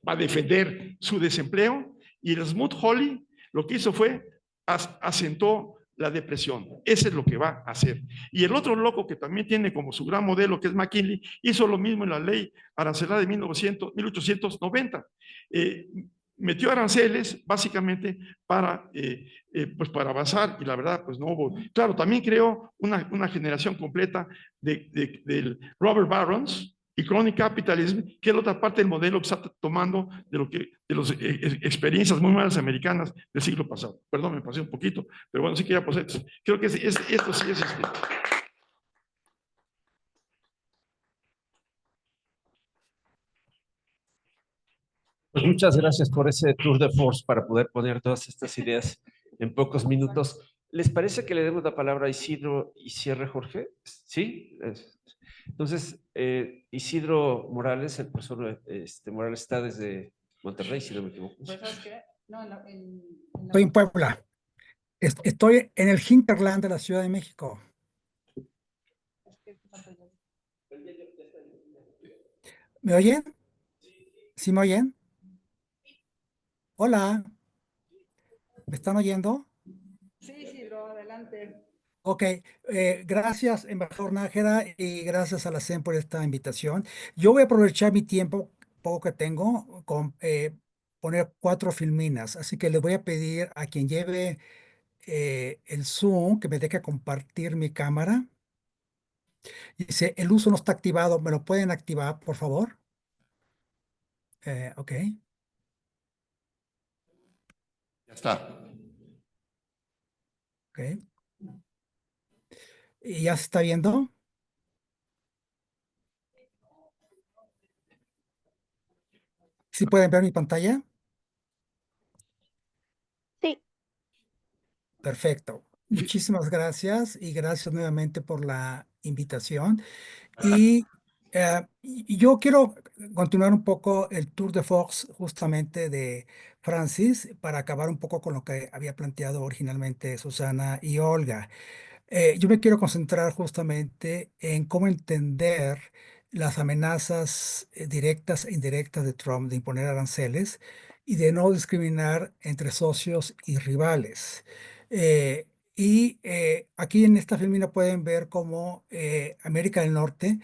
para defender su desempleo, y el Smoot-Hawley lo que hizo fue asentó la depresión. Ese es lo que va a hacer. Y el otro loco que también tiene como su gran modelo, que es McKinley, hizo lo mismo en la ley arancelada de 1890. Metió aranceles básicamente pues para avanzar, y la verdad pues no hubo. Claro, también creó una generación completa del Robert Barons y Crony Capitalism, que es la otra parte del modelo que está tomando de las experiencias muy malas americanas del siglo pasado. Perdón, me pasé un poquito, pero bueno, sí que ya pues creo que esto sí es Pues muchas gracias por ese tour de force para poder poner todas estas ideas en pocos minutos. ¿Les parece que le demos la palabra a Isidro y cierre Jorge? ¿Sí? Entonces, Isidro Morales, el profesor Morales está desde Monterrey, si no me equivoco. Pues, ¿sabes qué? No, Estoy en Puebla. Estoy en el hinterland de la Ciudad de México. ¿Me oyen? ¿Sí me oyen? Hola. ¿Me están oyendo? Sí, Isidro, adelante. Ok, gracias, embajador Nájera, y gracias a la CEN por esta invitación. Yo voy a aprovechar mi tiempo, poco que tengo, con poner 4 filminas, así que le voy a pedir a quien lleve el Zoom que me deje compartir mi cámara. Dice, el uso no está activado, ¿me lo pueden activar, por favor? Ok. Ya está. Ok. ¿Y ya se está viendo? ¿Sí pueden ver mi pantalla? Sí. Perfecto. Muchísimas gracias y gracias nuevamente por la invitación. Y yo quiero continuar un poco el tour de force justamente de Francis para acabar un poco con lo que había planteado originalmente Susana y Olga. Yo me quiero concentrar justamente en cómo entender las amenazas directas e indirectas de Trump de imponer aranceles y de no discriminar entre socios y rivales. Eh, Aquí en esta filmina pueden ver cómo América del Norte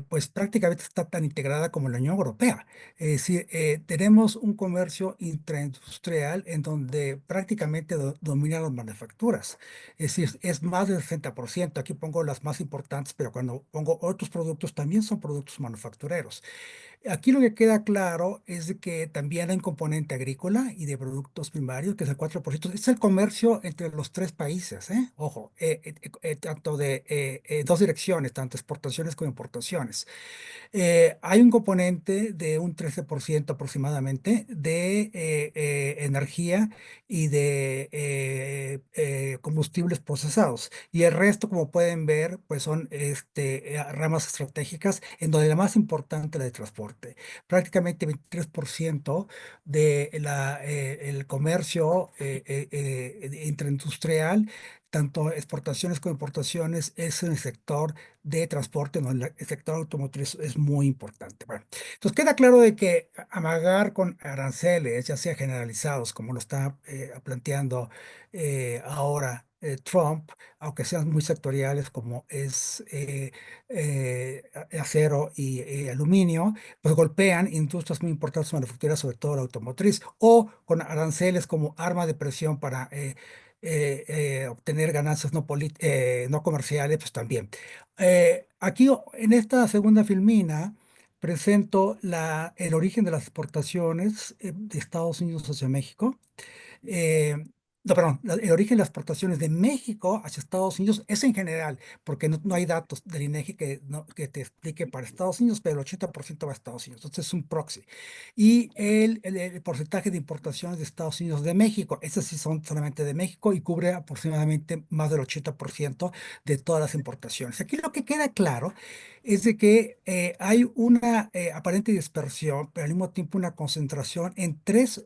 pues prácticamente está tan integrada como la Unión Europea. Es decir, tenemos un comercio intraindustrial en donde prácticamente dominan las manufacturas. Es decir, es más del 60%. Aquí pongo las más importantes, pero cuando pongo otros productos también son productos manufactureros. Aquí lo que queda claro es de que también hay un componente agrícola y de productos primarios, que es el 4%. Es el comercio entre los tres países, ¿eh? Ojo, tanto de dos direcciones, tanto exportaciones como importaciones. Hay un componente de un 13% aproximadamente de energía y de combustibles procesados. Y el resto, como pueden ver, pues son ramas estratégicas, en donde la más importante es la de transporte. Prácticamente 23% de el comercio interindustrial, tanto exportaciones como importaciones, es en el sector de transporte, ¿no? El sector automotriz es muy importante. Bueno, entonces queda claro de que amagar con aranceles, ya sea generalizados, como lo está planteando ahora Trump, aunque sean muy sectoriales como es acero y aluminio, pues golpean industrias muy importantes manufactureras, sobre todo la automotriz, o con aranceles como arma de presión para obtener ganancias no comerciales, pues también. Aquí en esta segunda filmina presento el origen de las exportaciones de Estados Unidos hacia México. eh, no, perdón, el origen de las exportaciones de México hacia Estados Unidos es en general, porque no hay datos del INEGI que te explique para Estados Unidos, pero el 80% va a Estados Unidos, entonces es un proxy. Y el porcentaje de importaciones de Estados Unidos de México, esas sí son solamente de México y cubre aproximadamente más del 80% de todas las importaciones. Aquí lo que queda claro es de que hay una aparente dispersión, pero al mismo tiempo una concentración en tres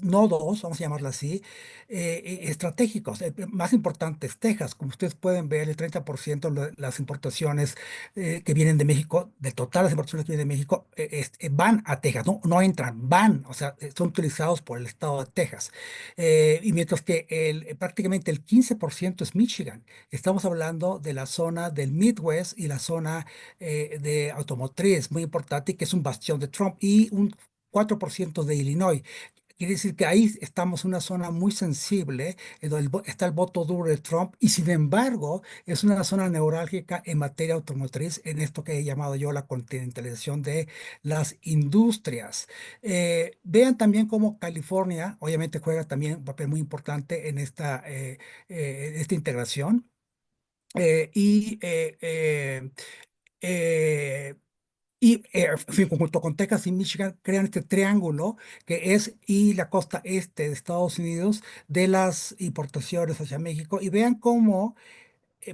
nodos, vamos a llamarla así, estratégicos. Más importantes, Texas, como ustedes pueden ver, el 30% de las importaciones que vienen de México, de total las importaciones que vienen de México, van a Texas, no entran, van, o sea, son utilizados por el estado de Texas. Y mientras que prácticamente el 15% es Michigan. Estamos hablando de la zona del Midwest y la zona de automotriz, muy importante, y que es un bastión de Trump, y un 4% de Illinois. Quiere decir que ahí estamos en una zona muy sensible, en donde está el voto duro de Trump, y sin embargo es una zona neurálgica en materia automotriz, en esto que he llamado yo la continentalización de las industrias. Vean también cómo California, obviamente, juega también un papel muy importante en esta integración. Eh, y eh, eh, eh, en fin, junto con Texas y Michigan, crean este triángulo que es y la costa este de Estados Unidos de las importaciones hacia México. Y vean cómo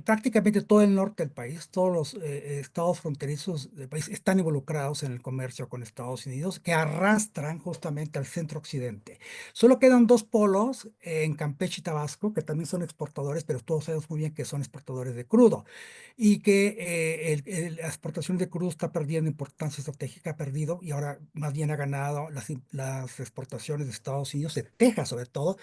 prácticamente todo el norte del país, todos los estados fronterizos del país están involucrados en el comercio con Estados Unidos, que arrastran justamente al centro occidente. Solo quedan dos polos en Campeche y Tabasco, que también son exportadores, pero todos sabemos muy bien que son exportadores de crudo, y que la exportación de crudo está perdiendo importancia estratégica, ha perdido, y ahora más bien ha ganado las exportaciones de Estados Unidos, de Texas sobre todo,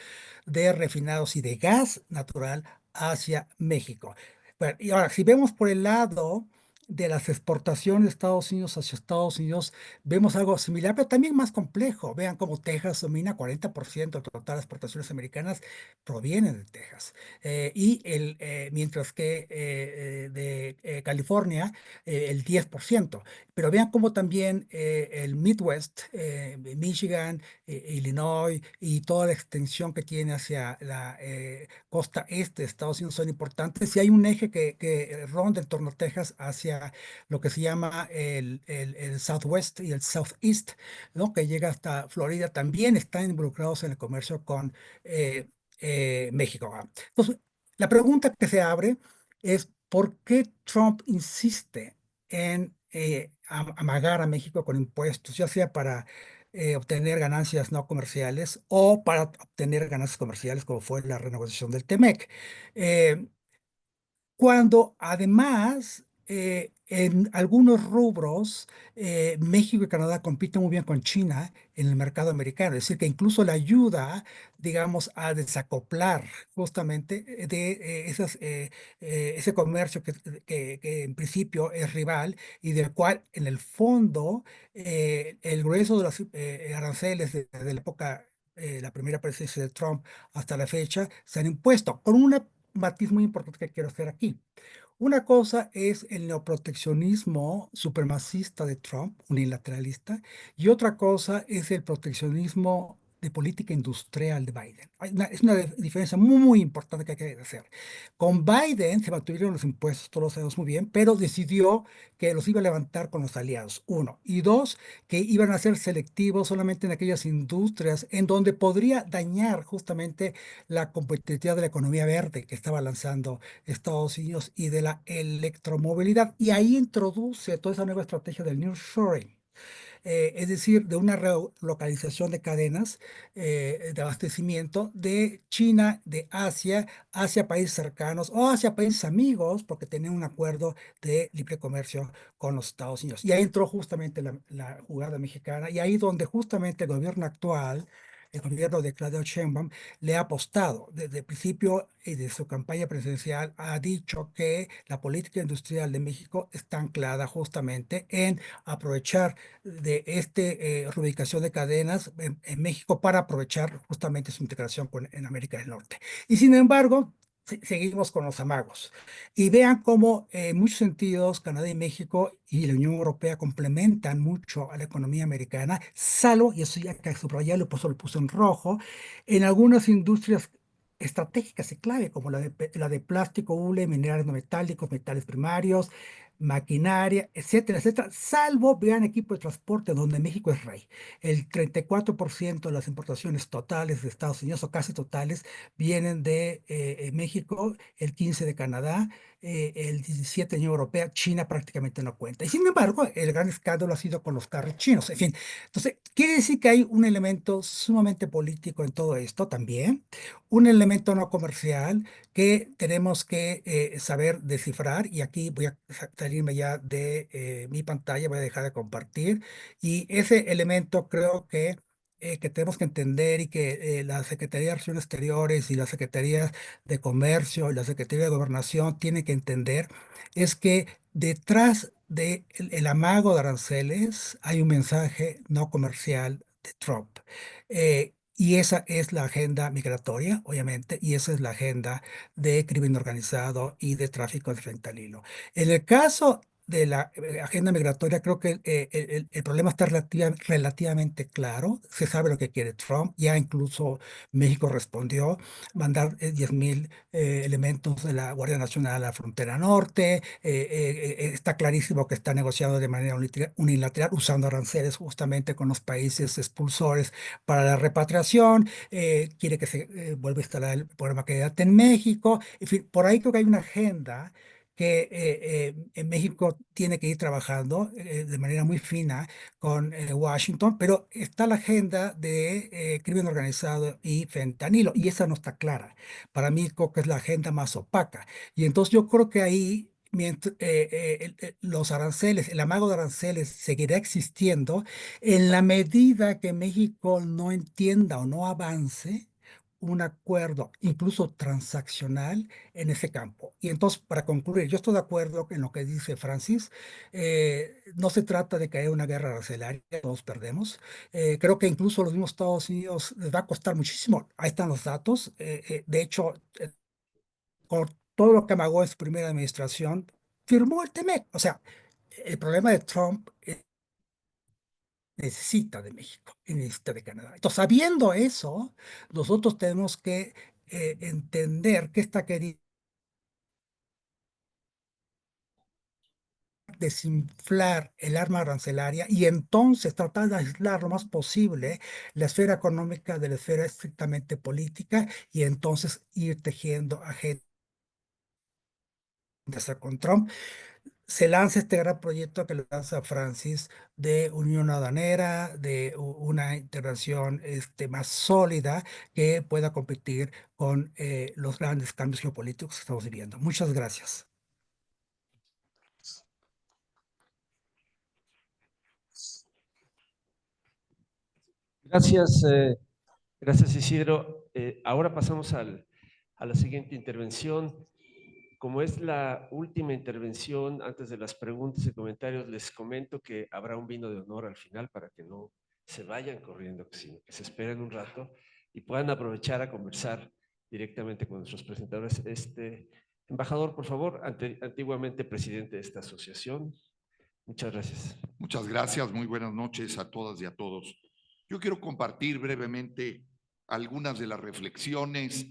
de refinados y de gas natural hacia México. Bueno, y ahora, si vemos por el lado de las exportaciones de Estados Unidos hacia Estados Unidos, vemos algo similar, pero también más complejo. Vean cómo Texas domina 40% de todas las exportaciones americanas provienen de Texas. Mientras que de California, el 10%. Pero vean cómo también el Midwest, Michigan, Illinois y toda la extensión que tiene hacia la costa este de Estados Unidos son importantes. Y hay un eje que ronda en torno a Texas hacia lo que se llama el Southwest y el Southeast, ¿no? Que llega hasta Florida. También están involucrados en el comercio con México. Entonces, la pregunta que se abre es ¿por qué Trump insiste en amagar a México con impuestos, ya sea para obtener ganancias no comerciales o para obtener ganancias comerciales, como fue la renegociación del TEMEC? Eh, Cuando además en algunos rubros México y Canadá compiten muy bien con China en el mercado americano, es decir, que incluso le ayuda, digamos, a desacoplar justamente ese comercio que en principio es rival y del cual en el fondo el grueso de los aranceles desde la época, la primera presidencia de Trump hasta la fecha, se han impuesto con una matiz muy importante que quiero hacer aquí. Una cosa es el neoproteccionismo supremacista de Trump, unilateralista, y otra cosa es el proteccionismo de política industrial de Biden. Es una diferencia muy, muy importante que hay que hacer. Con Biden se mantuvieron los impuestos, todos lo sabemos muy bien, pero decidió que los iba a levantar con los aliados, uno. Y dos, que iban a ser selectivos solamente en aquellas industrias en donde podría dañar justamente la competitividad de la economía verde que estaba lanzando Estados Unidos y de la electromovilidad. Y ahí introduce toda esa nueva estrategia del nearshoring, es decir, de una relocalización de cadenas de abastecimiento de China, de Asia, hacia países cercanos o hacia países amigos, porque tenían un acuerdo de libre comercio con los Estados Unidos. Y ahí entró justamente la jugada mexicana, y ahí donde justamente el gobierno actual, el gobierno de Claudia Sheinbaum, le ha apostado. Desde el principio y de su campaña presidencial ha dicho que la política industrial de México está anclada justamente en aprovechar de esta reubicación de cadenas en México para aprovechar justamente su integración en América del Norte. Y sin embargo, seguimos con los amagos. Y vean cómo en muchos sentidos Canadá y México y la Unión Europea complementan mucho a la economía americana, salvo, y eso ya que subrayarlo, pues lo puse en rojo, en algunas industrias estratégicas y clave, como la de plástico, hule, minerales no metálicos, metales primarios, maquinaria, etcétera, etcétera, salvo, vean, equipo de transporte, donde México es rey. El 34% de las importaciones totales de Estados Unidos, o casi totales, vienen de México, el 15% de Canadá, el 17% de Unión Europea, China prácticamente no cuenta. Y sin embargo, el gran escándalo ha sido con los carros chinos. En fin, entonces, quiere decir que hay un elemento sumamente político en todo esto también, un elemento no comercial que tenemos que saber descifrar. Y aquí voy a salirme ya de mi pantalla, voy a dejar de compartir. Y ese elemento creo que tenemos que entender, y que la Secretaría de Relaciones Exteriores y la Secretaría de Comercio y la Secretaría de Gobernación tienen que entender, es que detrás del el amago de aranceles hay un mensaje no comercial de Trump. Y esa es la agenda migratoria, obviamente, y esa es la agenda de crimen organizado y de tráfico de fentanilo. En el caso de la agenda migratoria, creo que el problema está relativamente claro. Se sabe lo que quiere Trump. Ya incluso México respondió, mandar 10,000 elementos de la Guardia Nacional a la frontera norte. Está clarísimo que está negociando de manera unilateral, usando aranceles justamente con los países expulsores para la repatriación. Quiere que se vuelva a instalar el programa Quédate en México. En fin, por ahí creo que hay una agenda que en México tiene que ir trabajando de manera muy fina con Washington, pero está la agenda de crimen organizado y fentanilo, y esa no está clara. Para mí creo que es la agenda más opaca. Y entonces yo creo que ahí, los aranceles, el amago de aranceles seguirá existiendo en la medida que México no entienda o no avance un acuerdo, incluso transaccional, en ese campo. Y entonces, para concluir, yo estoy de acuerdo en lo que dice Francis. No se trata de que haya una guerra arancelaria, todos perdemos. Creo que incluso a los mismos Estados Unidos les va a costar muchísimo. Ahí están los datos. De hecho, con todo lo que amagó en su primera administración, firmó el TEMEC. O sea, el problema de Trump necesita de México y necesita de Canadá. Entonces, sabiendo eso, nosotros tenemos que entender que está queriendo desinflar el arma arancelaria, y entonces tratar de aislar lo más posible la esfera económica de la esfera estrictamente política, y entonces ir tejiendo agendas con Trump. Se lanza este gran proyecto que lanza Francis, de unión aduanera, de una integración más sólida que pueda competir con los grandes cambios geopolíticos que estamos viviendo. Muchas gracias. Gracias, gracias Isidro. Ahora pasamos a la siguiente intervención. Como es la última intervención, antes de las preguntas y comentarios, les comento que habrá un vino de honor al final para que no se vayan corriendo, sino que se esperen un rato y puedan aprovechar a conversar directamente con nuestros presentadores. Embajador, por favor, antiguamente presidente de esta asociación. Muchas gracias. Muchas gracias, muy buenas noches a todas y a todos. Yo quiero compartir brevemente algunas de las reflexiones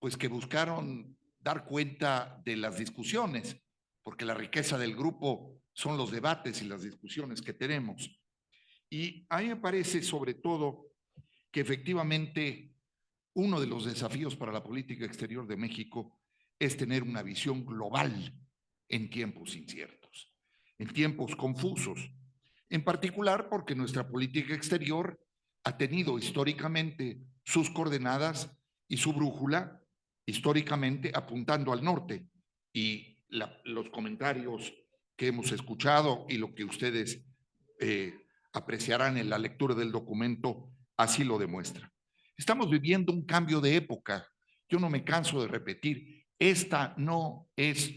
pues, que buscaron dar cuenta de las discusiones, porque la riqueza del grupo son los debates y las discusiones que tenemos. Y a mí me parece sobre todo que efectivamente uno de los desafíos para la política exterior de México es tener una visión global en tiempos inciertos, en tiempos confusos, en particular porque nuestra política exterior ha tenido históricamente sus coordenadas y su brújula históricamente apuntando al norte, y los comentarios que hemos escuchado y lo que ustedes apreciarán en la lectura del documento así lo demuestra. Estamos viviendo un cambio de época. Yo no me canso de repetir, esta no es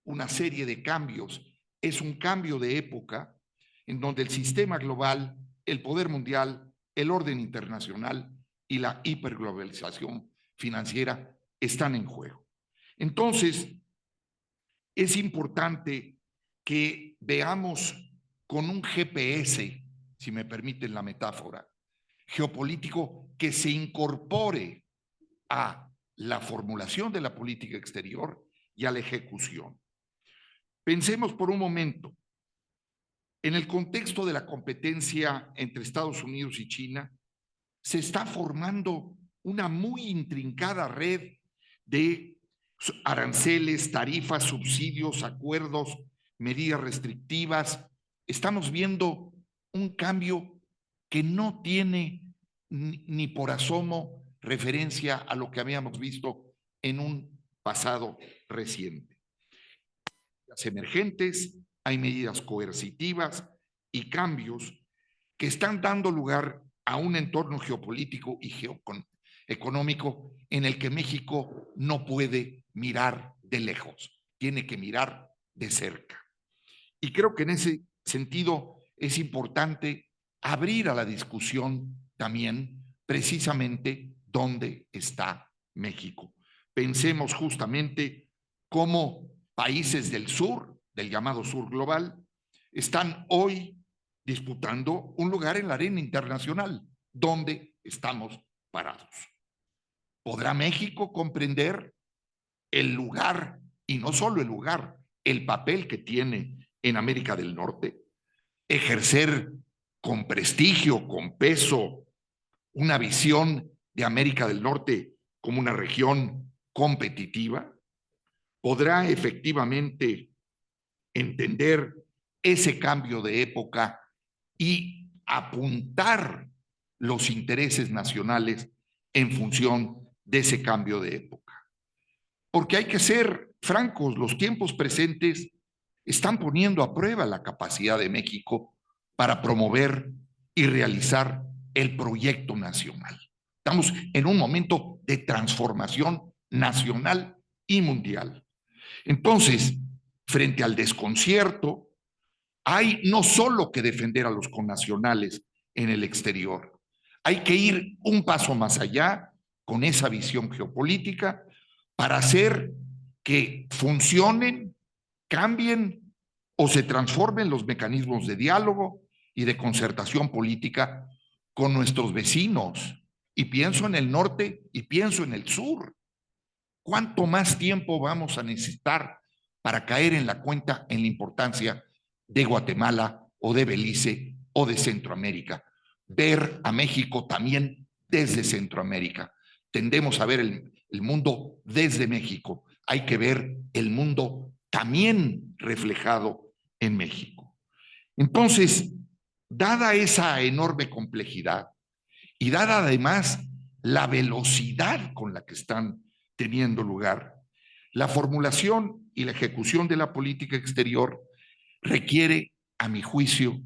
una serie de cambios, es un cambio de época en donde el sistema global, el poder mundial, el orden internacional y la hiperglobalización financiera están en juego. Entonces, es importante que veamos con un GPS, si me permiten la metáfora, geopolítico que se incorpore a la formulación de la política exterior y a la ejecución. Pensemos por un momento, en el contexto de la competencia entre Estados Unidos y China, se está formando una muy intrincada red de aranceles, tarifas, subsidios, acuerdos, medidas restrictivas. Estamos viendo un cambio que no tiene ni por asomo referencia a lo que habíamos visto en un pasado reciente. Las emergentes, hay medidas coercitivas y cambios que están dando lugar a un entorno geopolítico y geoeconómico en el que México no puede mirar de lejos, tiene que mirar de cerca. Y creo que en ese sentido es importante abrir a la discusión también precisamente dónde está México. Pensemos justamente cómo países del sur, del llamado sur global, están hoy disputando un lugar en la arena internacional. ¿Dónde estamos parados? ¿Podrá México comprender el lugar, y no solo el lugar, el papel que tiene en América del Norte? Ejercer con prestigio, con peso, una visión de América del Norte como una región competitiva. ¿Podrá efectivamente entender ese cambio de época y apuntar los intereses nacionales en función de ese cambio de época? Porque hay que ser francos, los tiempos presentes están poniendo a prueba la capacidad de México para promover y realizar el proyecto nacional. Estamos en un momento de transformación nacional y mundial. Entonces, frente al desconcierto, hay no solo que defender a los connacionales en el exterior, hay que ir un paso más allá con esa visión geopolítica para hacer que funcionen, cambien o se transformen los mecanismos de diálogo y de concertación política con nuestros vecinos. Y pienso en el norte y pienso en el sur. ¿Cuánto más tiempo vamos a necesitar para caer en la cuenta en la importancia de Guatemala o de Belice o de Centroamérica? Ver a México también desde Centroamérica. Tendemos a ver el mundo desde México. Hay que ver el mundo también reflejado en México. Entonces, dada esa enorme complejidad y dada además la velocidad con la que están teniendo lugar, la formulación y la ejecución de la política exterior requiere, a mi juicio,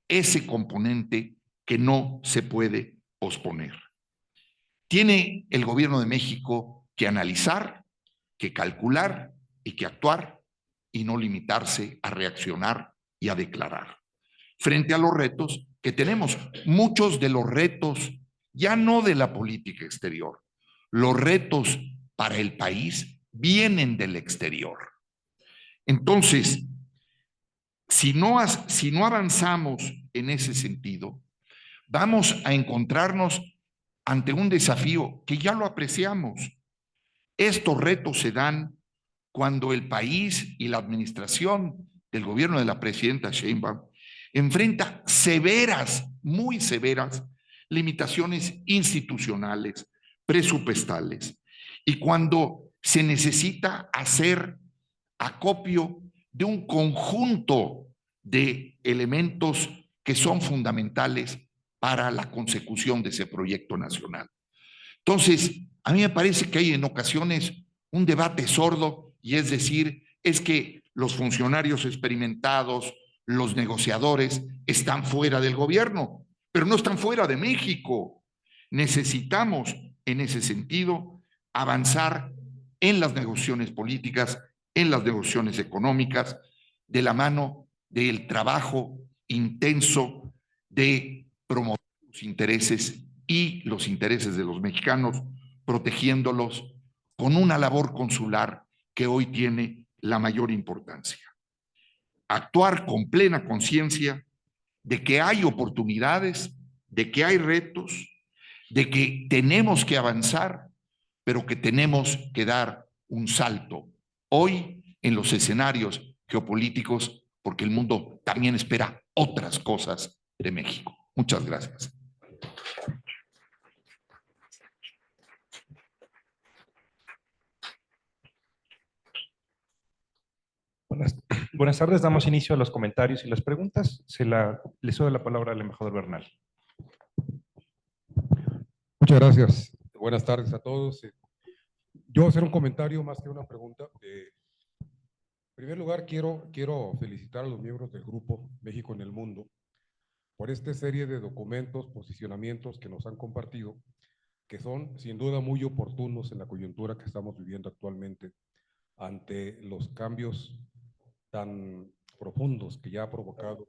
ese componente que no se puede posponer. Tiene el gobierno de México que analizar, que calcular y que actuar y no limitarse a reaccionar y a declarar. Frente a los retos que tenemos, muchos de los retos, ya no de la política exterior, los retos para el país vienen del exterior. Entonces, si no avanzamos en ese sentido, vamos a encontrarnos ante un desafío que ya lo apreciamos. Estos retos se dan cuando el país y la administración del gobierno de la presidenta Sheinbaum enfrenta severas, muy severas, limitaciones institucionales, presupuestales, y cuando se necesita hacer acopio de un conjunto de elementos que son fundamentales para la consecución de ese proyecto nacional. Entonces, a mí me parece que hay en ocasiones un debate sordo, y es decir, es que los funcionarios experimentados, los negociadores, están fuera del gobierno, pero no están fuera de México. Necesitamos, en ese sentido, avanzar en las negociaciones políticas, en las negociaciones económicas, de la mano del trabajo intenso de promover los intereses y los intereses de los mexicanos, protegiéndolos con una labor consular que hoy tiene la mayor importancia. Actuar con plena conciencia de que hay oportunidades, de que hay retos, de que tenemos que avanzar, pero que tenemos que dar un salto hoy en los escenarios geopolíticos, porque el mundo también espera otras cosas de México. Muchas gracias. Buenas tardes, damos inicio a los comentarios y las preguntas. Le cedo la palabra al embajador Bernal. Muchas gracias. Buenas tardes a todos. Yo voy a hacer un comentario más que una pregunta. En primer lugar, quiero felicitar a los miembros del Grupo México en el Mundo por esta serie de documentos, posicionamientos que nos han compartido, que son sin duda muy oportunos en la coyuntura que estamos viviendo actualmente ante los cambios tan profundos que ya ha provocado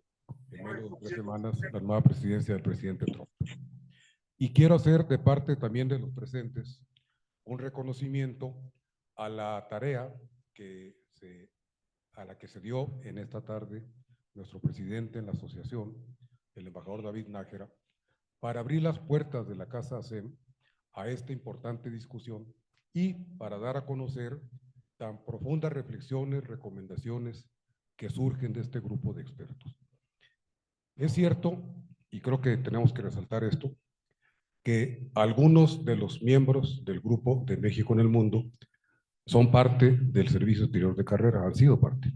en menos de 3 semanas la nueva presidencia del presidente Trump. Y quiero hacer de parte también de los presentes un reconocimiento a la tarea a la que se dio en esta tarde nuestro presidente en la asociación, el embajador David Nájera, para abrir las puertas de la Casa ASEM a esta importante discusión y para dar a conocer tan profundas reflexiones, recomendaciones que surgen de este grupo de expertos. Es cierto, y creo que tenemos que resaltar esto, que algunos de los miembros del Grupo de México en el Mundo son parte del Servicio Exterior de Carrera, han sido parte.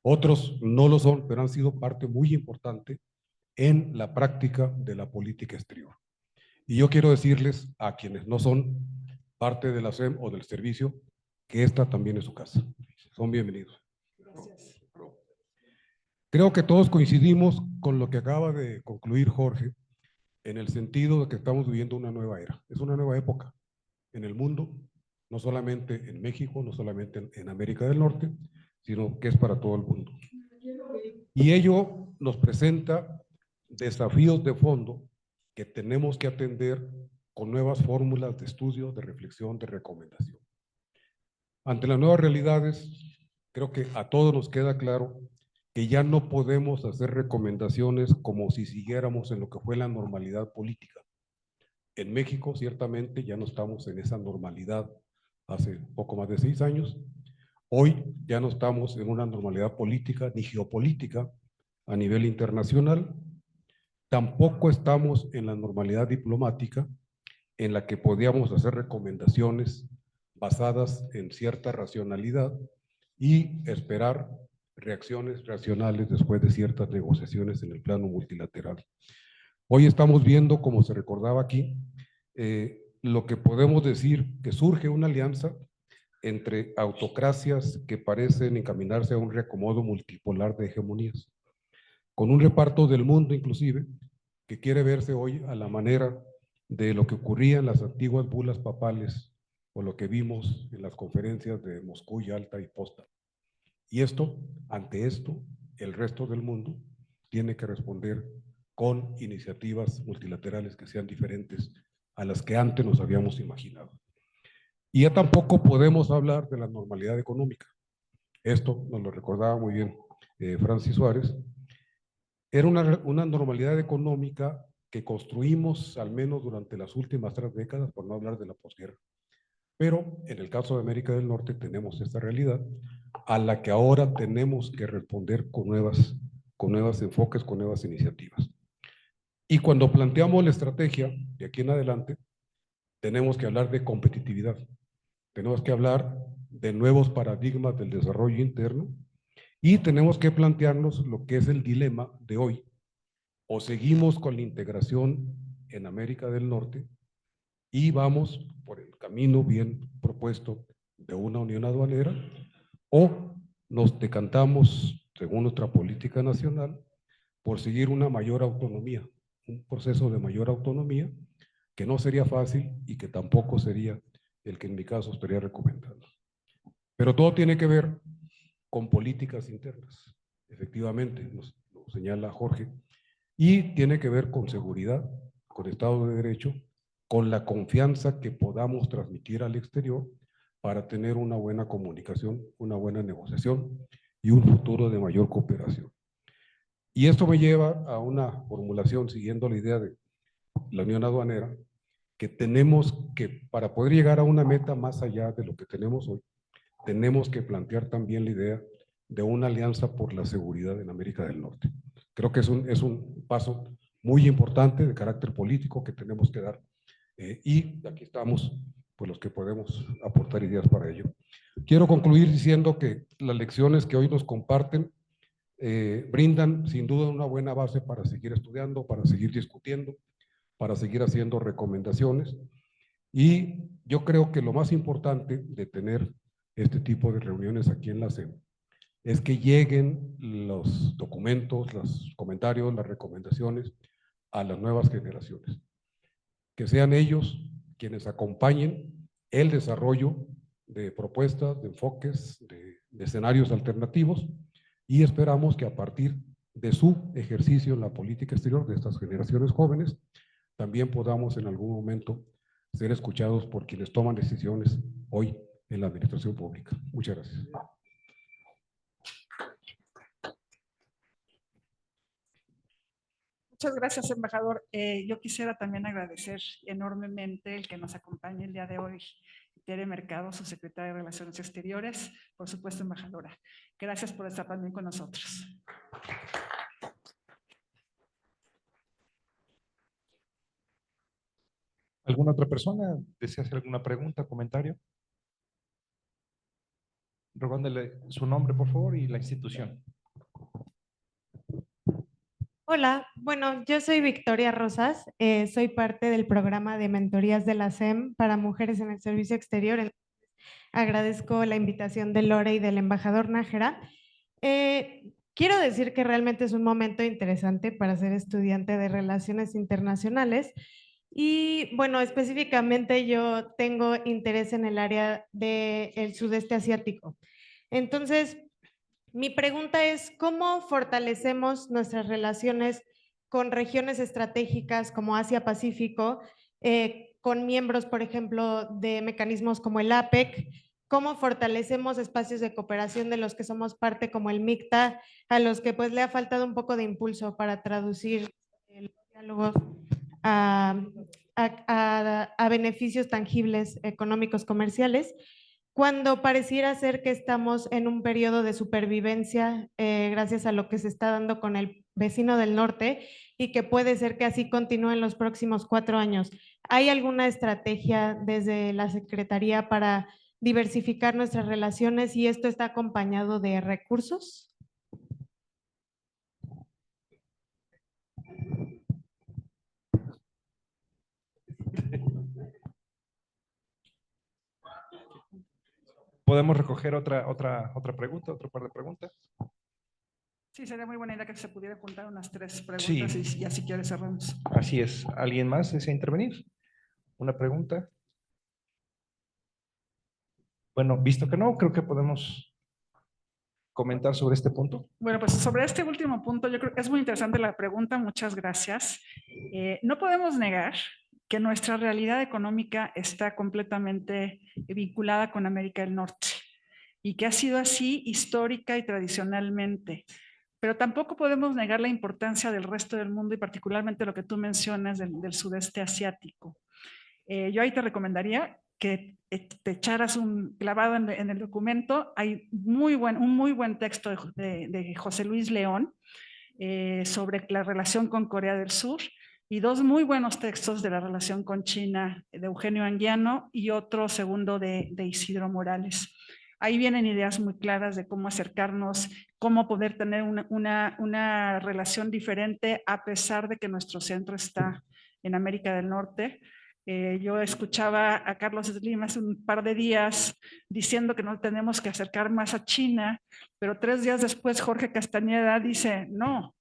Otros no lo son, pero han sido parte muy importante en la práctica de la política exterior. Y yo quiero decirles a quienes no son parte de la SEM o del servicio, que esta también es su casa. Son bienvenidos. Gracias. Creo que todos coincidimos con lo que acaba de concluir Jorge, en el sentido de que estamos viviendo una nueva era. Es una nueva época en el mundo, no solamente en México, no solamente en América del Norte, sino que es para todo el mundo. Y ello nos presenta desafíos de fondo que tenemos que atender con nuevas fórmulas de estudio, de reflexión, de recomendación. Ante las nuevas realidades, creo que a todos nos queda claro que ya no podemos hacer recomendaciones como si siguiéramos en lo que fue la normalidad política. En México, ciertamente, ya no estamos en esa normalidad hace poco más de 6 años. Hoy ya no estamos en una normalidad política ni geopolítica a nivel internacional. Tampoco estamos en la normalidad diplomática en la que podíamos hacer recomendaciones basadas en cierta racionalidad y esperar reacciones racionales después de ciertas negociaciones en el plano multilateral. Hoy estamos viendo, como se recordaba aquí, lo que podemos decir que surge una alianza entre autocracias que parecen encaminarse a un reacomodo multipolar de hegemonías, con un reparto del mundo inclusive, que quiere verse hoy a la manera de lo que ocurría en las antiguas bulas papales o lo que vimos en las conferencias de Moscú, Yalta y Potsdam. Y ante esto, el resto del mundo tiene que responder con iniciativas multilaterales que sean diferentes a las que antes nos habíamos imaginado. Y ya tampoco podemos hablar de la normalidad económica. Esto nos lo recordaba muy bien Francis Suárez. Era una normalidad económica que construimos al menos durante las últimas 3 décadas, por no hablar de la posguerra. Pero en el caso de América del Norte tenemos esta realidad a la que ahora tenemos que responder con nuevos enfoques, con nuevas iniciativas. Y cuando planteamos la estrategia de aquí en adelante, tenemos que hablar de competitividad, tenemos que hablar de nuevos paradigmas del desarrollo interno y tenemos que plantearnos lo que es el dilema de hoy. O seguimos con la integración en América del Norte y vamos por el camino bien propuesto de una unión aduanera, o nos decantamos, según nuestra política nacional, por seguir una mayor autonomía, un proceso de mayor autonomía que no sería fácil y que tampoco sería el que en mi caso estaría recomendando. Pero todo tiene que ver con políticas internas, efectivamente, lo señala Jorge, y tiene que ver con seguridad, con Estado de Derecho, con la confianza que podamos transmitir al exterior para tener una buena comunicación, una buena negociación y un futuro de mayor cooperación. Y esto me lleva a una formulación, siguiendo la idea de la unión aduanera, que tenemos que, para poder llegar a una meta más allá de lo que tenemos hoy, tenemos que plantear también la idea de una alianza por la seguridad en América del Norte. Creo que es un paso muy importante de carácter político que tenemos que dar, y aquí estamos pues los que podemos aportar ideas para ello. Quiero concluir diciendo que las lecciones que hoy nos comparten brindan sin duda una buena base para seguir estudiando, para seguir discutiendo, para seguir haciendo recomendaciones, y yo creo que lo más importante de tener este tipo de reuniones aquí en la SEM es que lleguen los documentos, los comentarios, las recomendaciones a las nuevas generaciones. Que sean ellos quienes acompañen el desarrollo de propuestas, de enfoques, de escenarios alternativos, y esperamos que a partir de su ejercicio en la política exterior de estas generaciones jóvenes, también podamos en algún momento ser escuchados por quienes toman decisiones hoy en la administración pública. Muchas gracias. Muchas gracias, embajador. Yo quisiera también agradecer enormemente el que nos acompañe el día de hoy, Tere Mercado, su secretaria de Relaciones Exteriores, por supuesto, embajadora. Gracias por estar también con nosotros. ¿Alguna otra persona desea hacer alguna pregunta, comentario? Rogándole su nombre, por favor, y la institución. Hola, bueno, yo soy Victoria Rosas, soy parte del programa de mentorías de la SEM para mujeres en el servicio exterior. Agradezco la invitación de Lore y del embajador Nájera. Quiero decir que realmente es un momento interesante para ser estudiante de Relaciones Internacionales y, bueno, específicamente yo tengo interés en el área del sudeste asiático. Entonces, mi pregunta es, ¿cómo fortalecemos nuestras relaciones con regiones estratégicas como Asia-Pacífico, con miembros, por ejemplo, de mecanismos como el APEC? ¿Cómo fortalecemos espacios de cooperación de los que somos parte como el MICTA, a los que pues le ha faltado un poco de impulso para traducir los diálogos a beneficios tangibles económicos comerciales? Cuando pareciera ser que estamos en un periodo de supervivencia gracias a lo que se está dando con el vecino del norte y que puede ser que así continúe en los próximos 4 años. ¿Hay alguna estrategia desde la Secretaría para diversificar nuestras relaciones y esto está acompañado de recursos? ¿Podemos recoger otra pregunta, otro par de preguntas? Sí, sería muy buena idea que se pudiera juntar unas 3 preguntas Sí. y ya si quieres cerramos. Así es. ¿Alguien más desea intervenir? ¿Una pregunta? Bueno, visto que no, creo que podemos comentar sobre este punto. Bueno, pues sobre este último punto, yo creo que es muy interesante la pregunta, muchas gracias. No podemos negar que nuestra realidad económica está completamente vinculada con América del Norte y que ha sido así histórica y tradicionalmente. Pero tampoco podemos negar la importancia del resto del mundo y particularmente lo que tú mencionas del sudeste asiático. Yo ahí te recomendaría que te echaras un clavado en el documento. Hay un muy buen texto de José Luis León sobre la relación con Corea del Sur y dos muy buenos textos de la relación con China de Eugenio Anguiano y otro segundo de Isidro Morales. Ahí vienen ideas muy claras de cómo acercarnos, cómo poder tener una relación diferente a pesar de que nuestro centro está en América del Norte. Yo escuchaba a Carlos Slim hace un par de días diciendo que no tenemos que acercar más a China, pero 3 días después Jorge Castañeda dice, no,